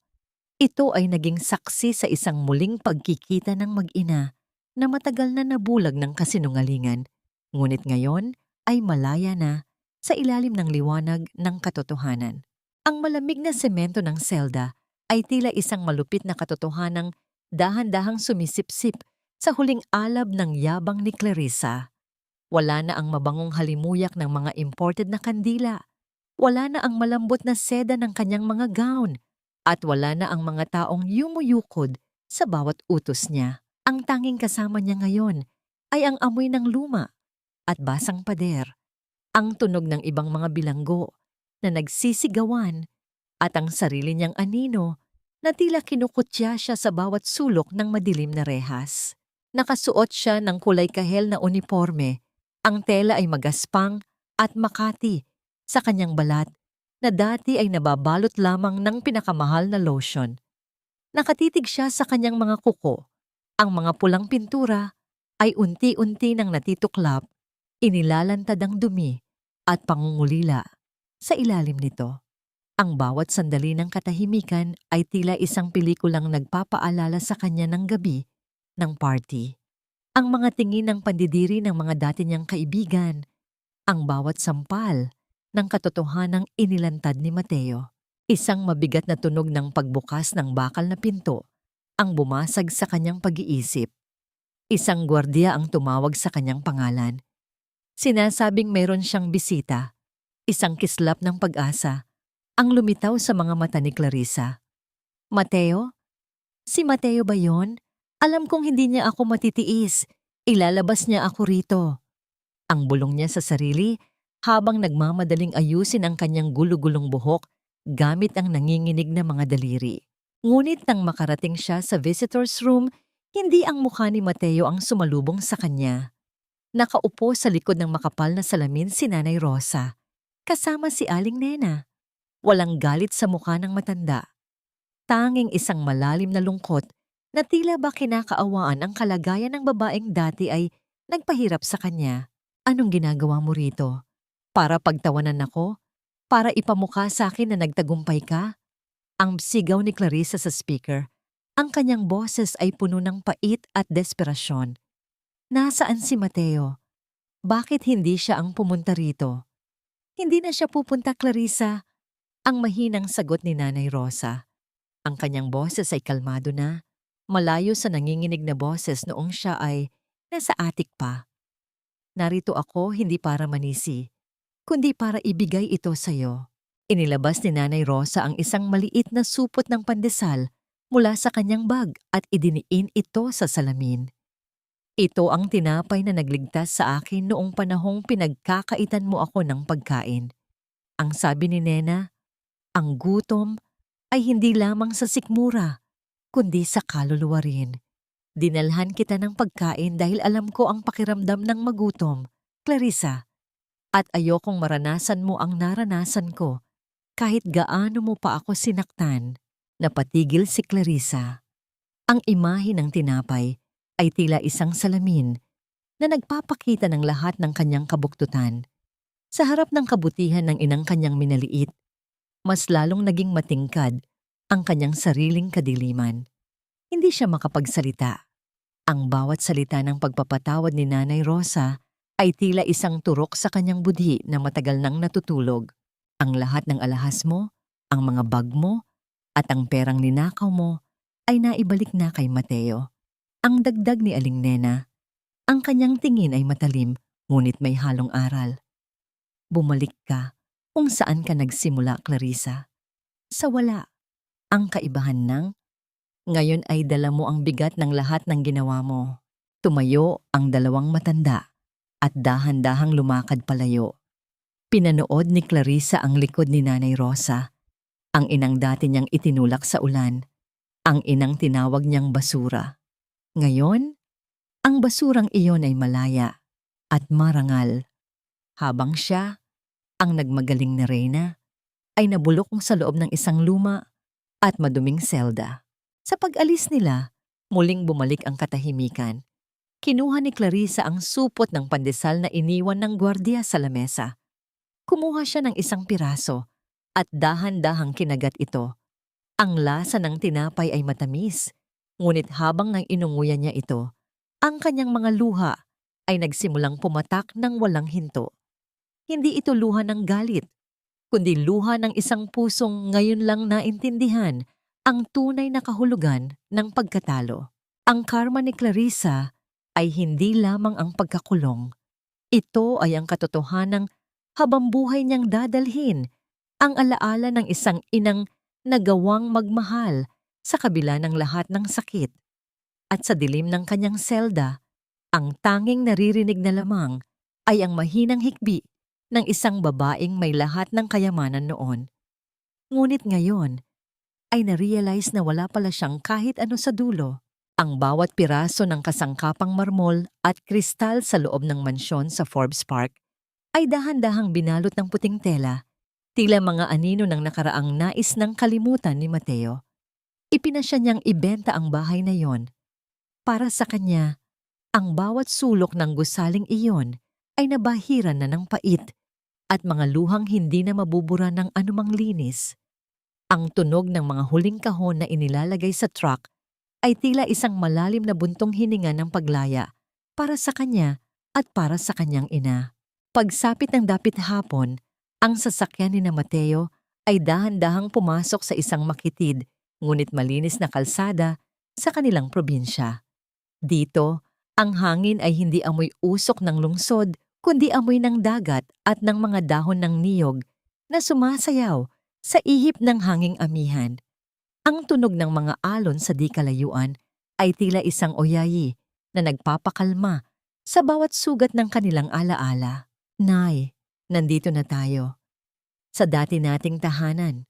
Speaker 1: Ito ay naging saksi sa isang muling pagkikita ng mag-ina na matagal na nabulag ng kasinungalingan, ngunit ngayon ay malaya na sa ilalim ng liwanag ng katotohanan. Ang malamig na semento ng selda ay tila isang malupit na katotohanang dahan-dahang sumisipsip sa huling alab ng yabang ni Clarissa. Wala na ang mabangong halimuyak ng mga imported na kandila. Wala na ang malambot na seda ng kanyang mga gown. At wala na ang mga taong yumuyukod sa bawat utos niya. Ang tanging kasama niya ngayon ay ang amoy ng luma at basang pader, ang tunog ng ibang mga bilanggo na nagsisigawan at ang sarili niyang anino na tila kinukutya siya sa bawat sulok ng madilim na rehas. Nakasuot siya ng kulay kahel na uniforme. Ang tela ay magaspang at makati sa kanyang balat na dati ay nababalot lamang ng pinakamahal na lotion. Nakatitig siya sa kanyang mga kuko. Ang mga pulang pintura ay unti-unti nang natituklap, inilalantad ang dumi at pangungulila sa ilalim nito. Ang bawat sandali ng katahimikan ay tila isang pelikulang nagpapaalala sa kanya ng gabi ng party. Ang mga tingin ng pandidiri ng mga dati niyang kaibigan, ang bawat sampal ng katotohanang inilantad ni Mateo. Isang mabigat na tunog ng pagbukas ng bakal na pinto ang bumasag sa kanyang pag-iisip. Isang gwardiya ang tumawag sa kanyang pangalan. Sinasabing meron siyang bisita. Isang kislap ng pag-asa ang lumitaw sa mga mata ni Clarissa. Mateo? Si Mateo ba yon? Alam kong hindi niya ako matitiis. Ilalabas niya ako rito. Ang bulong niya sa sarili habang nagmamadaling ayusin ang kanyang gulo-gulong buhok gamit ang nanginginig na mga daliri. Ngunit nang makarating siya sa visitor's room, hindi ang mukha ni Mateo ang sumalubong sa kanya. Nakaupo sa likod ng makapal na salamin si Nanay Rosa, kasama si Aling Nena. Walang galit sa mukha ng matanda. Tanging isang malalim na lungkot na tila ba kinakaawaan ang kalagayan ng babaeng dati ay nagpahirap sa kanya. Anong ginagawa mo rito? Para pagtawanan ako? Para ipamukha sa akin na nagtagumpay ka? Ang sigaw ni Clarissa sa speaker. Ang kanyang boses ay puno ng pait at desperasyon. Nasaan si Mateo? Bakit hindi siya ang pumunta rito? Hindi na siya pupunta, Clarissa. Ang mahinang sagot ni Nanay Rosa. Ang kanyang boses ay kalmado na, malayo sa nanginginig na boses noong siya ay nasa attic pa. Narito ako hindi para manisi, kundi para ibigay ito sa'yo. Inilabas ni Nanay Rosa ang isang maliit na supot ng pandesal mula sa kanyang bag at idiniin ito sa salamin. Ito ang tinapay na nagligtas sa akin noong panahong pinagkakaitan mo ako ng pagkain. Ang sabi ni Nena, ang gutom ay hindi lamang sa sikmura, kundi sa kaluluwa rin. Dinalhan kita ng pagkain dahil alam ko ang pakiramdam ng magutom, Clarissa, at ayokong maranasan mo ang naranasan ko kahit gaano mo pa ako sinaktan. Napatigil si Clarissa. Ang imahe ng tinapay ay tila isang salamin na nagpapakita ng lahat ng kanyang kabuktutan. Sa harap ng kabutihan ng inang kanyang minaliit, mas lalong naging matingkad ang kanyang sariling kadiliman. Hindi siya makapagsalita. Ang bawat salita ng pagpapatawad ni Nanay Rosa ay tila isang turok sa kanyang budhi na matagal nang natutulog. Ang lahat ng alahas mo, ang mga bag mo, at ang perang ninakaw mo ay naibalik na kay Mateo. Ang dagdag ni Aling Nena, ang kanyang tingin ay matalim ngunit may halong aral. Bumalik ka kung saan ka nagsimula, Clarissa. Sa wala. Ang kaibahan ng, ngayon ay dala mo ang bigat ng lahat ng ginawa mo. Tumayo ang dalawang matanda at dahan-dahang lumakad palayo. Pinanood ni Clarissa ang likod ni Nanay Rosa, ang inang dati niyang itinulak sa ulan, ang inang tinawag niyang basura. Ngayon, ang basurang iyon ay malaya at marangal. Habang siya, ang nagmagaling na reyna, ay nabulok sa loob ng isang luma at maduming selda. Sa pag-alis nila, muling bumalik ang katahimikan. Kinuha ni Clarissa ang supot ng pandesal na iniwan ng gwardiya sa lamesa. Kumuha siya ng isang piraso at dahan-dahang kinagat ito. Ang lasa ng tinapay ay matamis, ngunit habang nang inunguyan niya ito, ang kanyang mga luha ay nagsimulang pumatak ng walang hinto. Hindi ito luha ng galit, kundi luha ng isang pusong ngayon lang naintindihan ang tunay na kahulugan ng pagkatalo. Ang karma ni Clarissa ay hindi lamang ang pagkakulong. Ito ay ang katotohanang habang buhay niyang dadalhin, ang alaala ng isang inang nagawang magmahal sa kabila ng lahat ng sakit. At sa dilim ng kanyang selda, ang tanging naririnig na lamang ay ang mahinang hikbi ng isang babaeng may lahat ng kayamanan noon. Ngunit ngayon, ay na-realize na wala pala siyang kahit ano sa dulo. Ang bawat piraso ng kasangkapang marmol at kristal sa loob ng mansyon sa Forbes Park ay dahan-dahang binalot ng puting tela, tila mga anino ng nakaraang nais ng kalimutan ni Mateo. Ipinasya niyang ibenta ang bahay na yon. Para sa kanya, ang bawat sulok ng gusaling iyon ay nabahiran na ng pait at mga luhang hindi na mabubura ng anumang linis. Ang tunog ng mga huling kahon na inilalagay sa truck ay tila isang malalim na buntong hininga ng paglaya para sa kanya at para sa kanyang ina. Pagsapit ng dapit hapon, ang sasakyan ni na Mateo ay dahan-dahang pumasok sa isang makitid ngunit malinis na kalsada sa kanilang probinsya. Dito, ang hangin ay hindi amoy usok ng lungsod, kundi amoy ng dagat at ng mga dahon ng niyog na sumasayaw sa ihip ng hanging amihan. Ang tunog ng mga alon sa di kalayuan ay tila isang oyayi na nagpapakalma sa bawat sugat ng kanilang alaala. Nay, nandito na tayo, sa dati nating tahanan.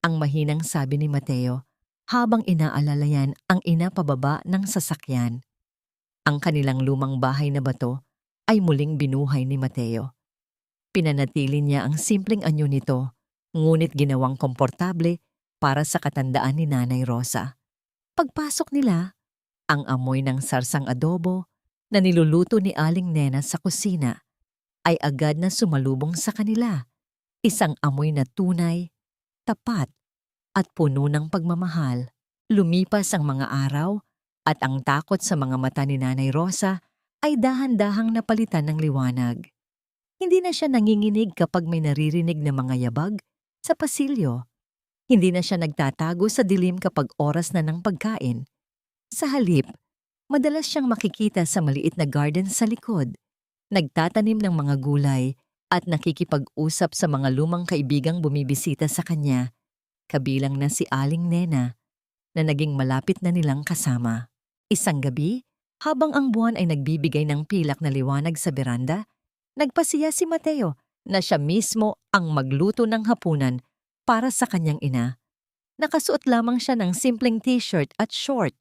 Speaker 1: Ang mahinang sabi ni Mateo habang inaalalayan ang ina pababa ng sasakyan. Ang kanilang lumang bahay na bato ay muling binuhay ni Mateo. Pinanatili niya ang simpleng anyo nito, ngunit ginawang komportable para sa katandaan ni Nanay Rosa. Pagpasok nila, ang amoy ng sarsang adobo na niluluto ni Aling Nena sa kusina ay agad na sumalubong sa kanila. Isang amoy na tunay, tapat, at puno ng pagmamahal. Lumipas ang mga araw at ang takot sa mga mata ni Nanay Rosa ay dahan-dahang napalitan ng liwanag. Hindi na siya nanginginig kapag may naririnig na mga yabag sa pasilyo. Hindi na siya nagtatago sa dilim kapag oras na ng pagkain. Sa halip, madalas siyang makikita sa maliit na garden sa likod, nagtatanim ng mga gulay at nakikipag-usap sa mga lumang kaibigang bumibisita sa kanya, kabilang na si Aling Nena na naging malapit na nilang kasama. Isang gabi, habang ang buwan ay nagbibigay ng pilak na liwanag sa beranda, nagpasiya si Mateo na siya mismo ang magluto ng hapunan para sa kanyang ina. Nakasuot lamang siya ng simpleng t-shirt at short,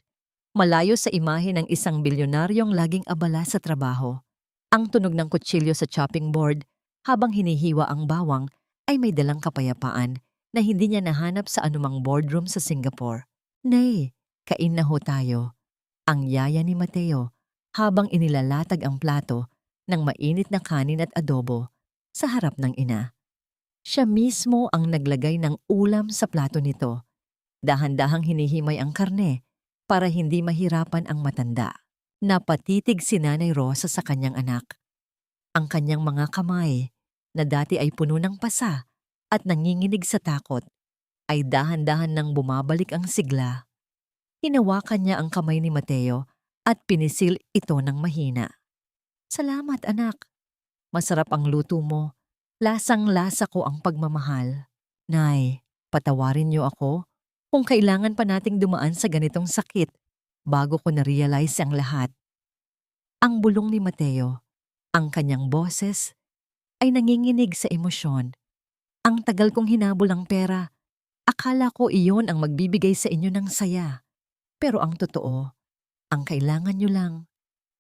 Speaker 1: malayo sa imahe ng isang bilyonaryong laging abala sa trabaho. Ang tunog ng kutsilyo sa chopping board habang hinihiwa ang bawang ay may dalang kapayapaan na hindi niya nahanap sa anumang boardroom sa Singapore. Nay, kain na ho tayo. Ang yaya ni Mateo habang inilalatag ang plato ng mainit na kanin at adobo sa harap ng ina. Siya mismo ang naglagay ng ulam sa plato nito. Dahan-dahang hinihimay ang karne para hindi mahirapan ang matanda. Napatitig si Nanay Rosa sa kanyang anak. Ang kanyang mga kamay, na dati ay puno ng pasa at nanginginig sa takot, ay dahan-dahan nang bumabalik ang sigla. Hinawakan niya ang kamay ni Mateo at pinisil ito ng mahina. Salamat anak. Masarap ang luto mo. Lasang-lasa ko ang pagmamahal. Nay, patawarin niyo ako kung kailangan pa nating dumaan sa ganitong sakit bago ko na-realize ang lahat. Ang bulong ni Mateo, ang kanyang boses, ay nanginginig sa emosyon. Ang tagal kong hinabol ang pera. Akala ko iyon ang magbibigay sa inyo ng saya. Pero ang totoo, ang kailangan nyo lang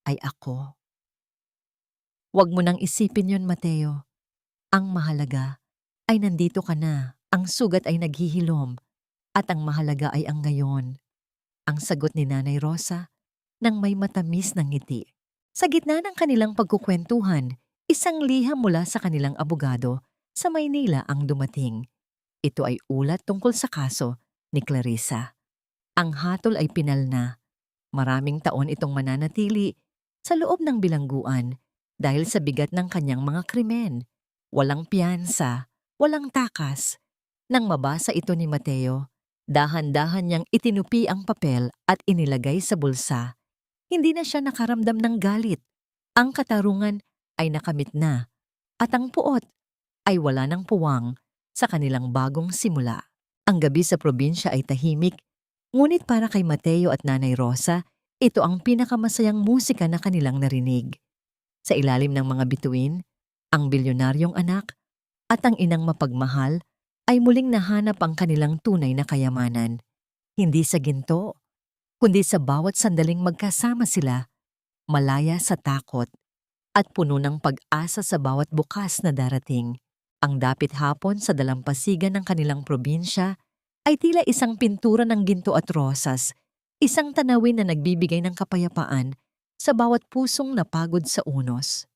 Speaker 1: ay ako. Huwag mo nang isipin yon, Mateo. Ang mahalaga ay nandito ka na. Ang sugat ay naghihilom. At ang mahalaga ay ang ngayon. Ang sagot ni Nanay Rosa nang may matamis na ngiti. Sa gitna ng kanilang pagkukwentuhan, isang liham mula sa kanilang abogado sa Maynila ang dumating. Ito ay ulat tungkol sa kaso ni Clarissa. Ang hatol ay pinalna. Maraming taon itong mananatili sa loob ng bilangguan dahil sa bigat ng kanyang mga krimen. Walang piyansa, walang takas. Nang mabasa ito ni Mateo, dahan-dahan niyang itinupi ang papel at inilagay sa bulsa. Hindi na siya nakaramdam ng galit. Ang katarungan ay nakamit na at ang puot ay wala ng puwang sa kanilang bagong simula. Ang gabi sa probinsya ay tahimik, ngunit para kay Mateo at Nanay Rosa, ito ang pinakamasayang musika na kanilang narinig. Sa ilalim ng mga bituin, ang bilyonaryong anak at ang inang mapagmahal ay muling nahanap ang kanilang tunay na kayamanan. Hindi sa ginto, kundi sa bawat sandaling magkasama sila, malaya sa takot at puno ng pag-asa sa bawat bukas na darating. Ang dapit hapon sa dalampasigan ng kanilang probinsya ay tila isang pintura ng ginto at rosas, isang tanawin na nagbibigay ng kapayapaan sa bawat pusong napagod sa unos.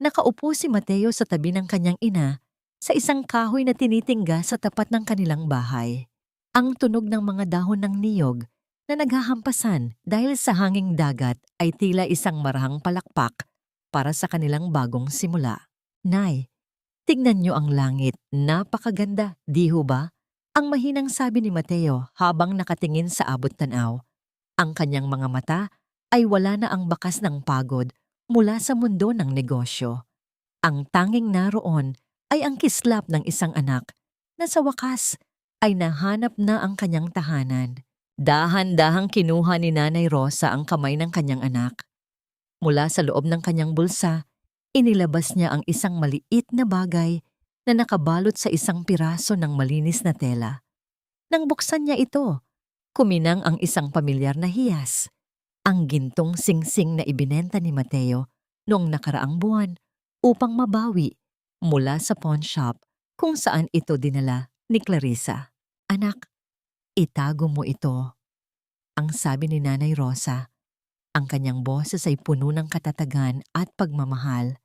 Speaker 1: Nakaupo si Mateo sa tabi ng kanyang ina sa isang kahoy na tinitingga sa tapat ng kanilang bahay. Ang tunog ng mga dahon ng niyog na naghahampasan dahil sa hanging dagat ay tila isang marahang palakpak para sa kanilang bagong simula. Nay, tignan niyo ang langit, napakaganda, di ho ba? Ang mahinang sabi ni Mateo habang nakatingin sa abot-tanaw. Ang kanyang mga mata ay wala na ang bakas ng pagod mula sa mundo ng negosyo. Ang tanging naroon ay ang kislap ng isang anak na sa wakas ay nahanap na ang kanyang tahanan. Dahan-dahang kinuha ni Nanay Rosa ang kamay ng kanyang anak. Mula sa loob ng kanyang bulsa, inilabas niya ang isang maliit na bagay na nakabalot sa isang piraso ng malinis na tela. Nang buksan niya ito, kuminang ang isang pamilyar na hiyas, ang gintong singsing na ibinenta ni Mateo noong nakaraang buwan upang mabawi mula sa pawn shop kung saan ito dinala ni Clarissa. Anak, itago mo ito, ang sabi ni Nanay Rosa. Ang kanyang boses ay puno ng katatagan at pagmamahal.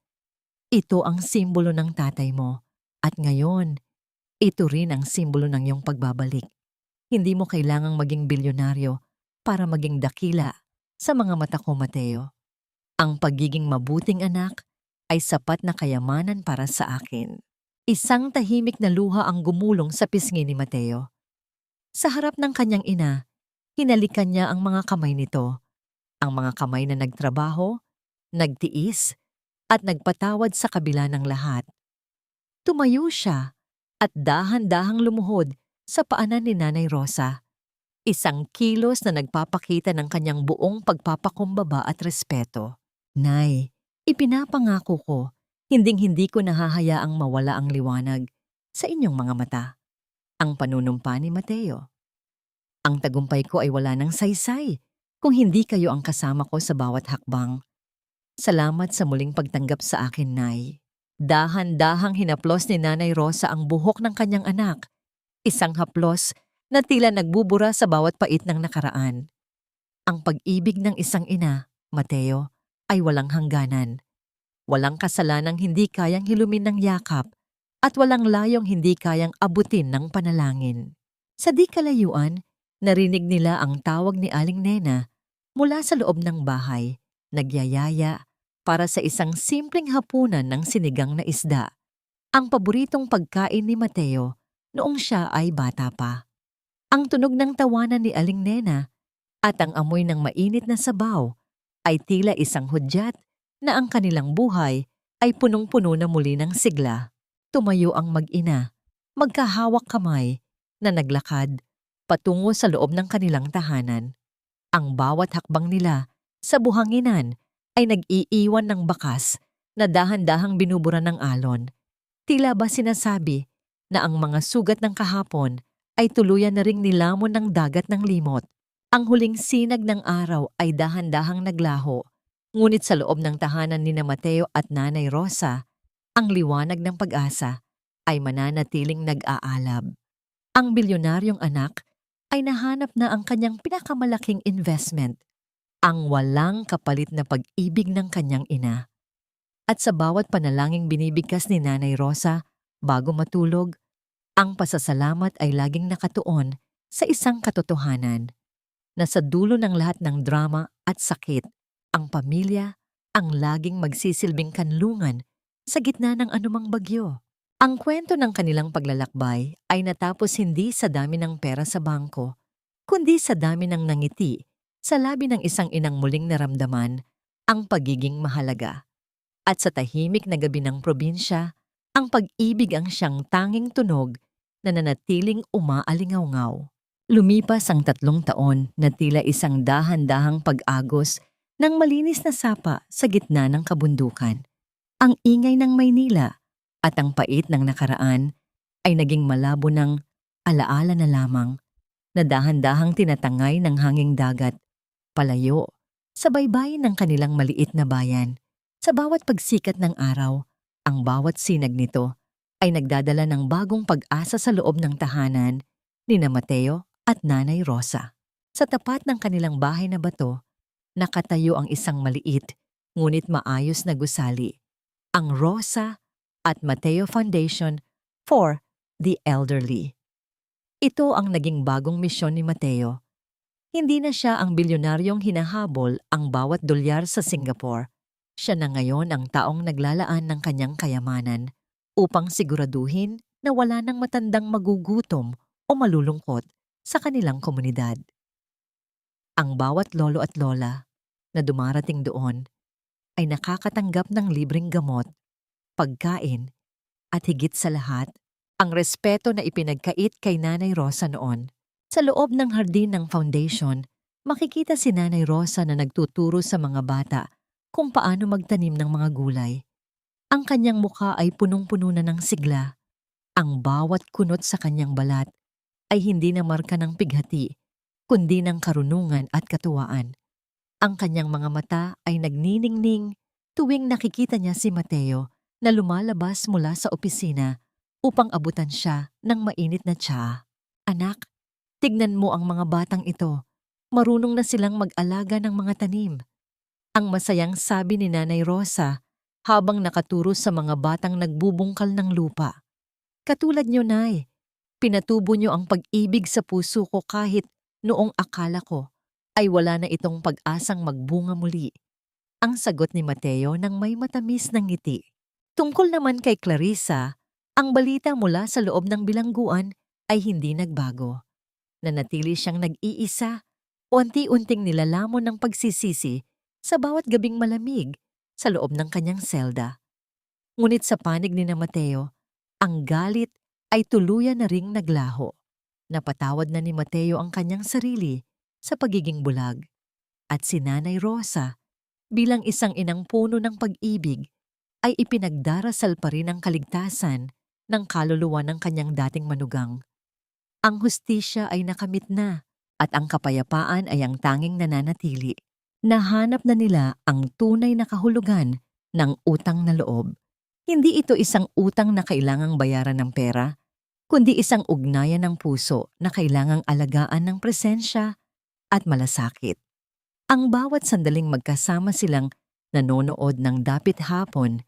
Speaker 1: Ito ang simbolo ng tatay mo at ngayon, ito rin ang simbolo ng iyong pagbabalik. Hindi mo kailangang maging bilyonaryo para maging dakila sa mga mata ko, Mateo. Ang pagiging mabuting anak ay sapat na kayamanan para sa akin. Isang tahimik na luha ang gumulong sa pisngi ni Mateo. Sa harap ng kanyang ina, hinalikan niya ang mga kamay nito. Ang mga kamay na nagtrabaho, nagtiis, at nagpatawad sa kabila ng lahat. Tumayo siya at dahan-dahang lumuhod sa paanan ni Nanay Rosa. Isang kilos na nagpapakita ng kanyang buong pagpapakumbaba at respeto. Nay, ipinapangako ko, hinding-hindi ko nahahayaang mawala ang liwanag sa inyong mga mata. Ang panunumpa ni Mateo. Ang tagumpay ko ay wala ng saysay kung hindi kayo ang kasama ko sa bawat hakbang. Salamat sa muling pagtanggap sa akin, Nay. Dahan-dahang hinaplos ni Nanay Rosa ang buhok ng kanyang anak. Isang haplos na tila nagbubura sa bawat pait ng nakaraan. Ang pag-ibig ng isang ina, Mateo, ay walang hangganan. Walang kasalanang hindi kayang hilumin ng yakap at walang layong hindi kayang abutin ng panalangin. Sa di kalayuan, narinig nila ang tawag ni Aling Nena mula sa loob ng bahay, nagyayaya para sa isang simpleng hapunan ng sinigang na isda, ang paboritong pagkain ni Mateo noong siya ay bata pa. Ang tunog ng tawanan ni Aling Nena at ang amoy ng mainit na sabaw ay tila isang hudyat na ang kanilang buhay ay punong-puno na muli ng sigla. Tumayo ang mag-ina, magkahawak kamay, na naglakad patungo sa loob ng kanilang tahanan. Ang bawat hakbang nila sa buhanginan ay nag-iiwan ng bakas na dahan-dahang binubura ng alon. Tila ba sinasabi na ang mga sugat ng kahapon ay tuluyan na ring nilamon ng dagat ng limot. Ang huling sinag ng araw ay dahan-dahang naglaho, ngunit sa loob ng tahanan ni Mateo at Nanay Rosa, ang liwanag ng pag-asa ay mananatiling nag-aalab. Ang bilyonaryong anak ay nahanap na ang kanyang pinakamalaking investment, ang walang kapalit na pag-ibig ng kanyang ina. At sa bawat panalangin binibigkas ni Nanay Rosa bago matulog, ang pasasalamat ay laging nakatuon sa isang katotohanan na sa dulo ng lahat ng drama at sakit, ang pamilya ang laging magsisilbing kanlungan sa gitna ng anumang bagyo. Ang kwento ng kanilang paglalakbay ay natapos hindi sa dami ng pera sa bangko, kundi sa dami ng nangiti sa labi ng isang inang muling naramdaman ang pagiging mahalaga. At sa tahimik na gabi ng probinsya, ang pag-ibig ang siyang tanging tunog na nanatiling umaalingaw-ngaw. Lumipas ang 3 taon na tila isang dahan-dahang pag-agos ng malinis na sapa sa gitna ng kabundukan. Ang ingay ng Maynila at ang pait ng nakaraan ay naging malabo ng alaala na lamang na dahan-dahang tinatangay ng hanging dagat, palayo, sa baybayin ng kanilang maliit na bayan. Sa bawat pagsikat ng araw, ang bawat sinag nito ay nagdadala ng bagong pag-asa sa loob ng tahanan ni Mateo at Nanay Rosa. Sa tapat ng kanilang bahay na bato, nakatayo ang isang maliit ngunit maayos na gusali, ang Rosa at Mateo Foundation for the Elderly. Ito ang naging bagong misyon ni Mateo. Hindi na siya ang bilyonaryong hinahabol ang bawat dolyar sa Singapore. Siya na ngayon ang taong naglalaan ng kanyang kayamanan upang siguraduhin na wala ng matandang magugutom o malulungkot sa kanilang komunidad. Ang bawat lolo at lola na dumarating doon ay nakakatanggap ng libreng gamot, pagkain, at higit sa lahat, ang respeto na ipinagkait kay Nanay Rosa noon. Sa loob ng hardin ng foundation, makikita si Nanay Rosa na nagtuturo sa mga bata kung paano magtanim ng mga gulay. Ang kanyang mukha ay punong-puno na ng sigla. Ang bawat kunot sa kanyang balat ay hindi na marka ng pighati, kundi ng karunungan at katuwaan. Ang kanyang mga mata ay nagniningning tuwing nakikita niya si Mateo na lumalabas mula sa opisina upang abutan siya ng mainit na tsaa. Anak, tignan mo ang mga batang ito. Marunong na silang mag-alaga ng mga tanim. Ang masayang sabi ni Nanay Rosa habang nakaturo sa mga batang nagbubungkal ng lupa. Katulad niyo, Nay, pinatubo niyo ang pag-ibig sa puso ko kahit noong akala ko ay wala na itong pag-asang magbunga muli. Ang sagot ni Mateo nang may matamis ng ngiti. Tungkol naman kay Clarissa, ang balita mula sa loob ng bilangguan ay hindi nagbago. Nanatili siyang nag-iisa, unti-unting nilalamon ng pagsisisi sa bawat gabing malamig sa loob ng kanyang selda. Ngunit sa panig ni na Mateo, ang galit ay tuluyan na ring naglaho. Napatawad na ni Mateo ang kanyang sarili sa pagiging bulag. At si Nanay Rosa, bilang isang inang puno ng pag-ibig, ay ipinagdarasal pa rin ang kaligtasan ng kaluluwa ng kanyang dating manugang. Ang hustisya ay nakamit na at ang kapayapaan ay ang tanging nananatili. Nahanap na nila ang tunay na kahulugan ng utang na loob. Hindi ito isang utang na kailangang bayaran ng pera, kundi isang ugnayan ng puso na kailangang alagaan ng presensya at malasakit. Ang bawat sandaling magkasama silang nanonood ng dapit hapon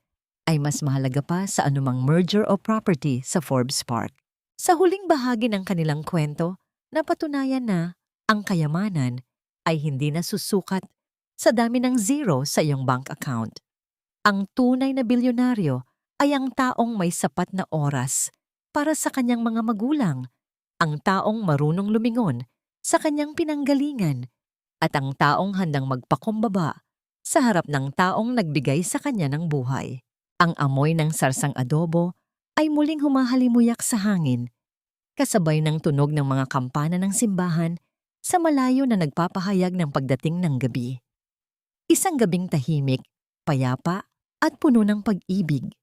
Speaker 1: ay mas mahalaga pa sa anumang merger o property sa Forbes Park. Sa huling bahagi ng kanilang kwento, napatunayan na ang kayamanan ay hindi nasusukat sa dami ng zero sa iyong bank account. Ang tunay na bilyonaryo ay ang taong may sapat na oras para sa kanyang mga magulang, ang taong marunong lumingon sa kanyang pinanggalingan, at ang taong handang magpakumbaba sa harap ng taong nagbigay sa kanya ng buhay. Ang amoy ng sarsang adobo ay muling humahalimuyak sa hangin, kasabay ng tunog ng mga kampana ng simbahan sa malayo na nagpapahayag ng pagdating ng gabi. Isang gabing tahimik, payapa at puno ng pag-ibig.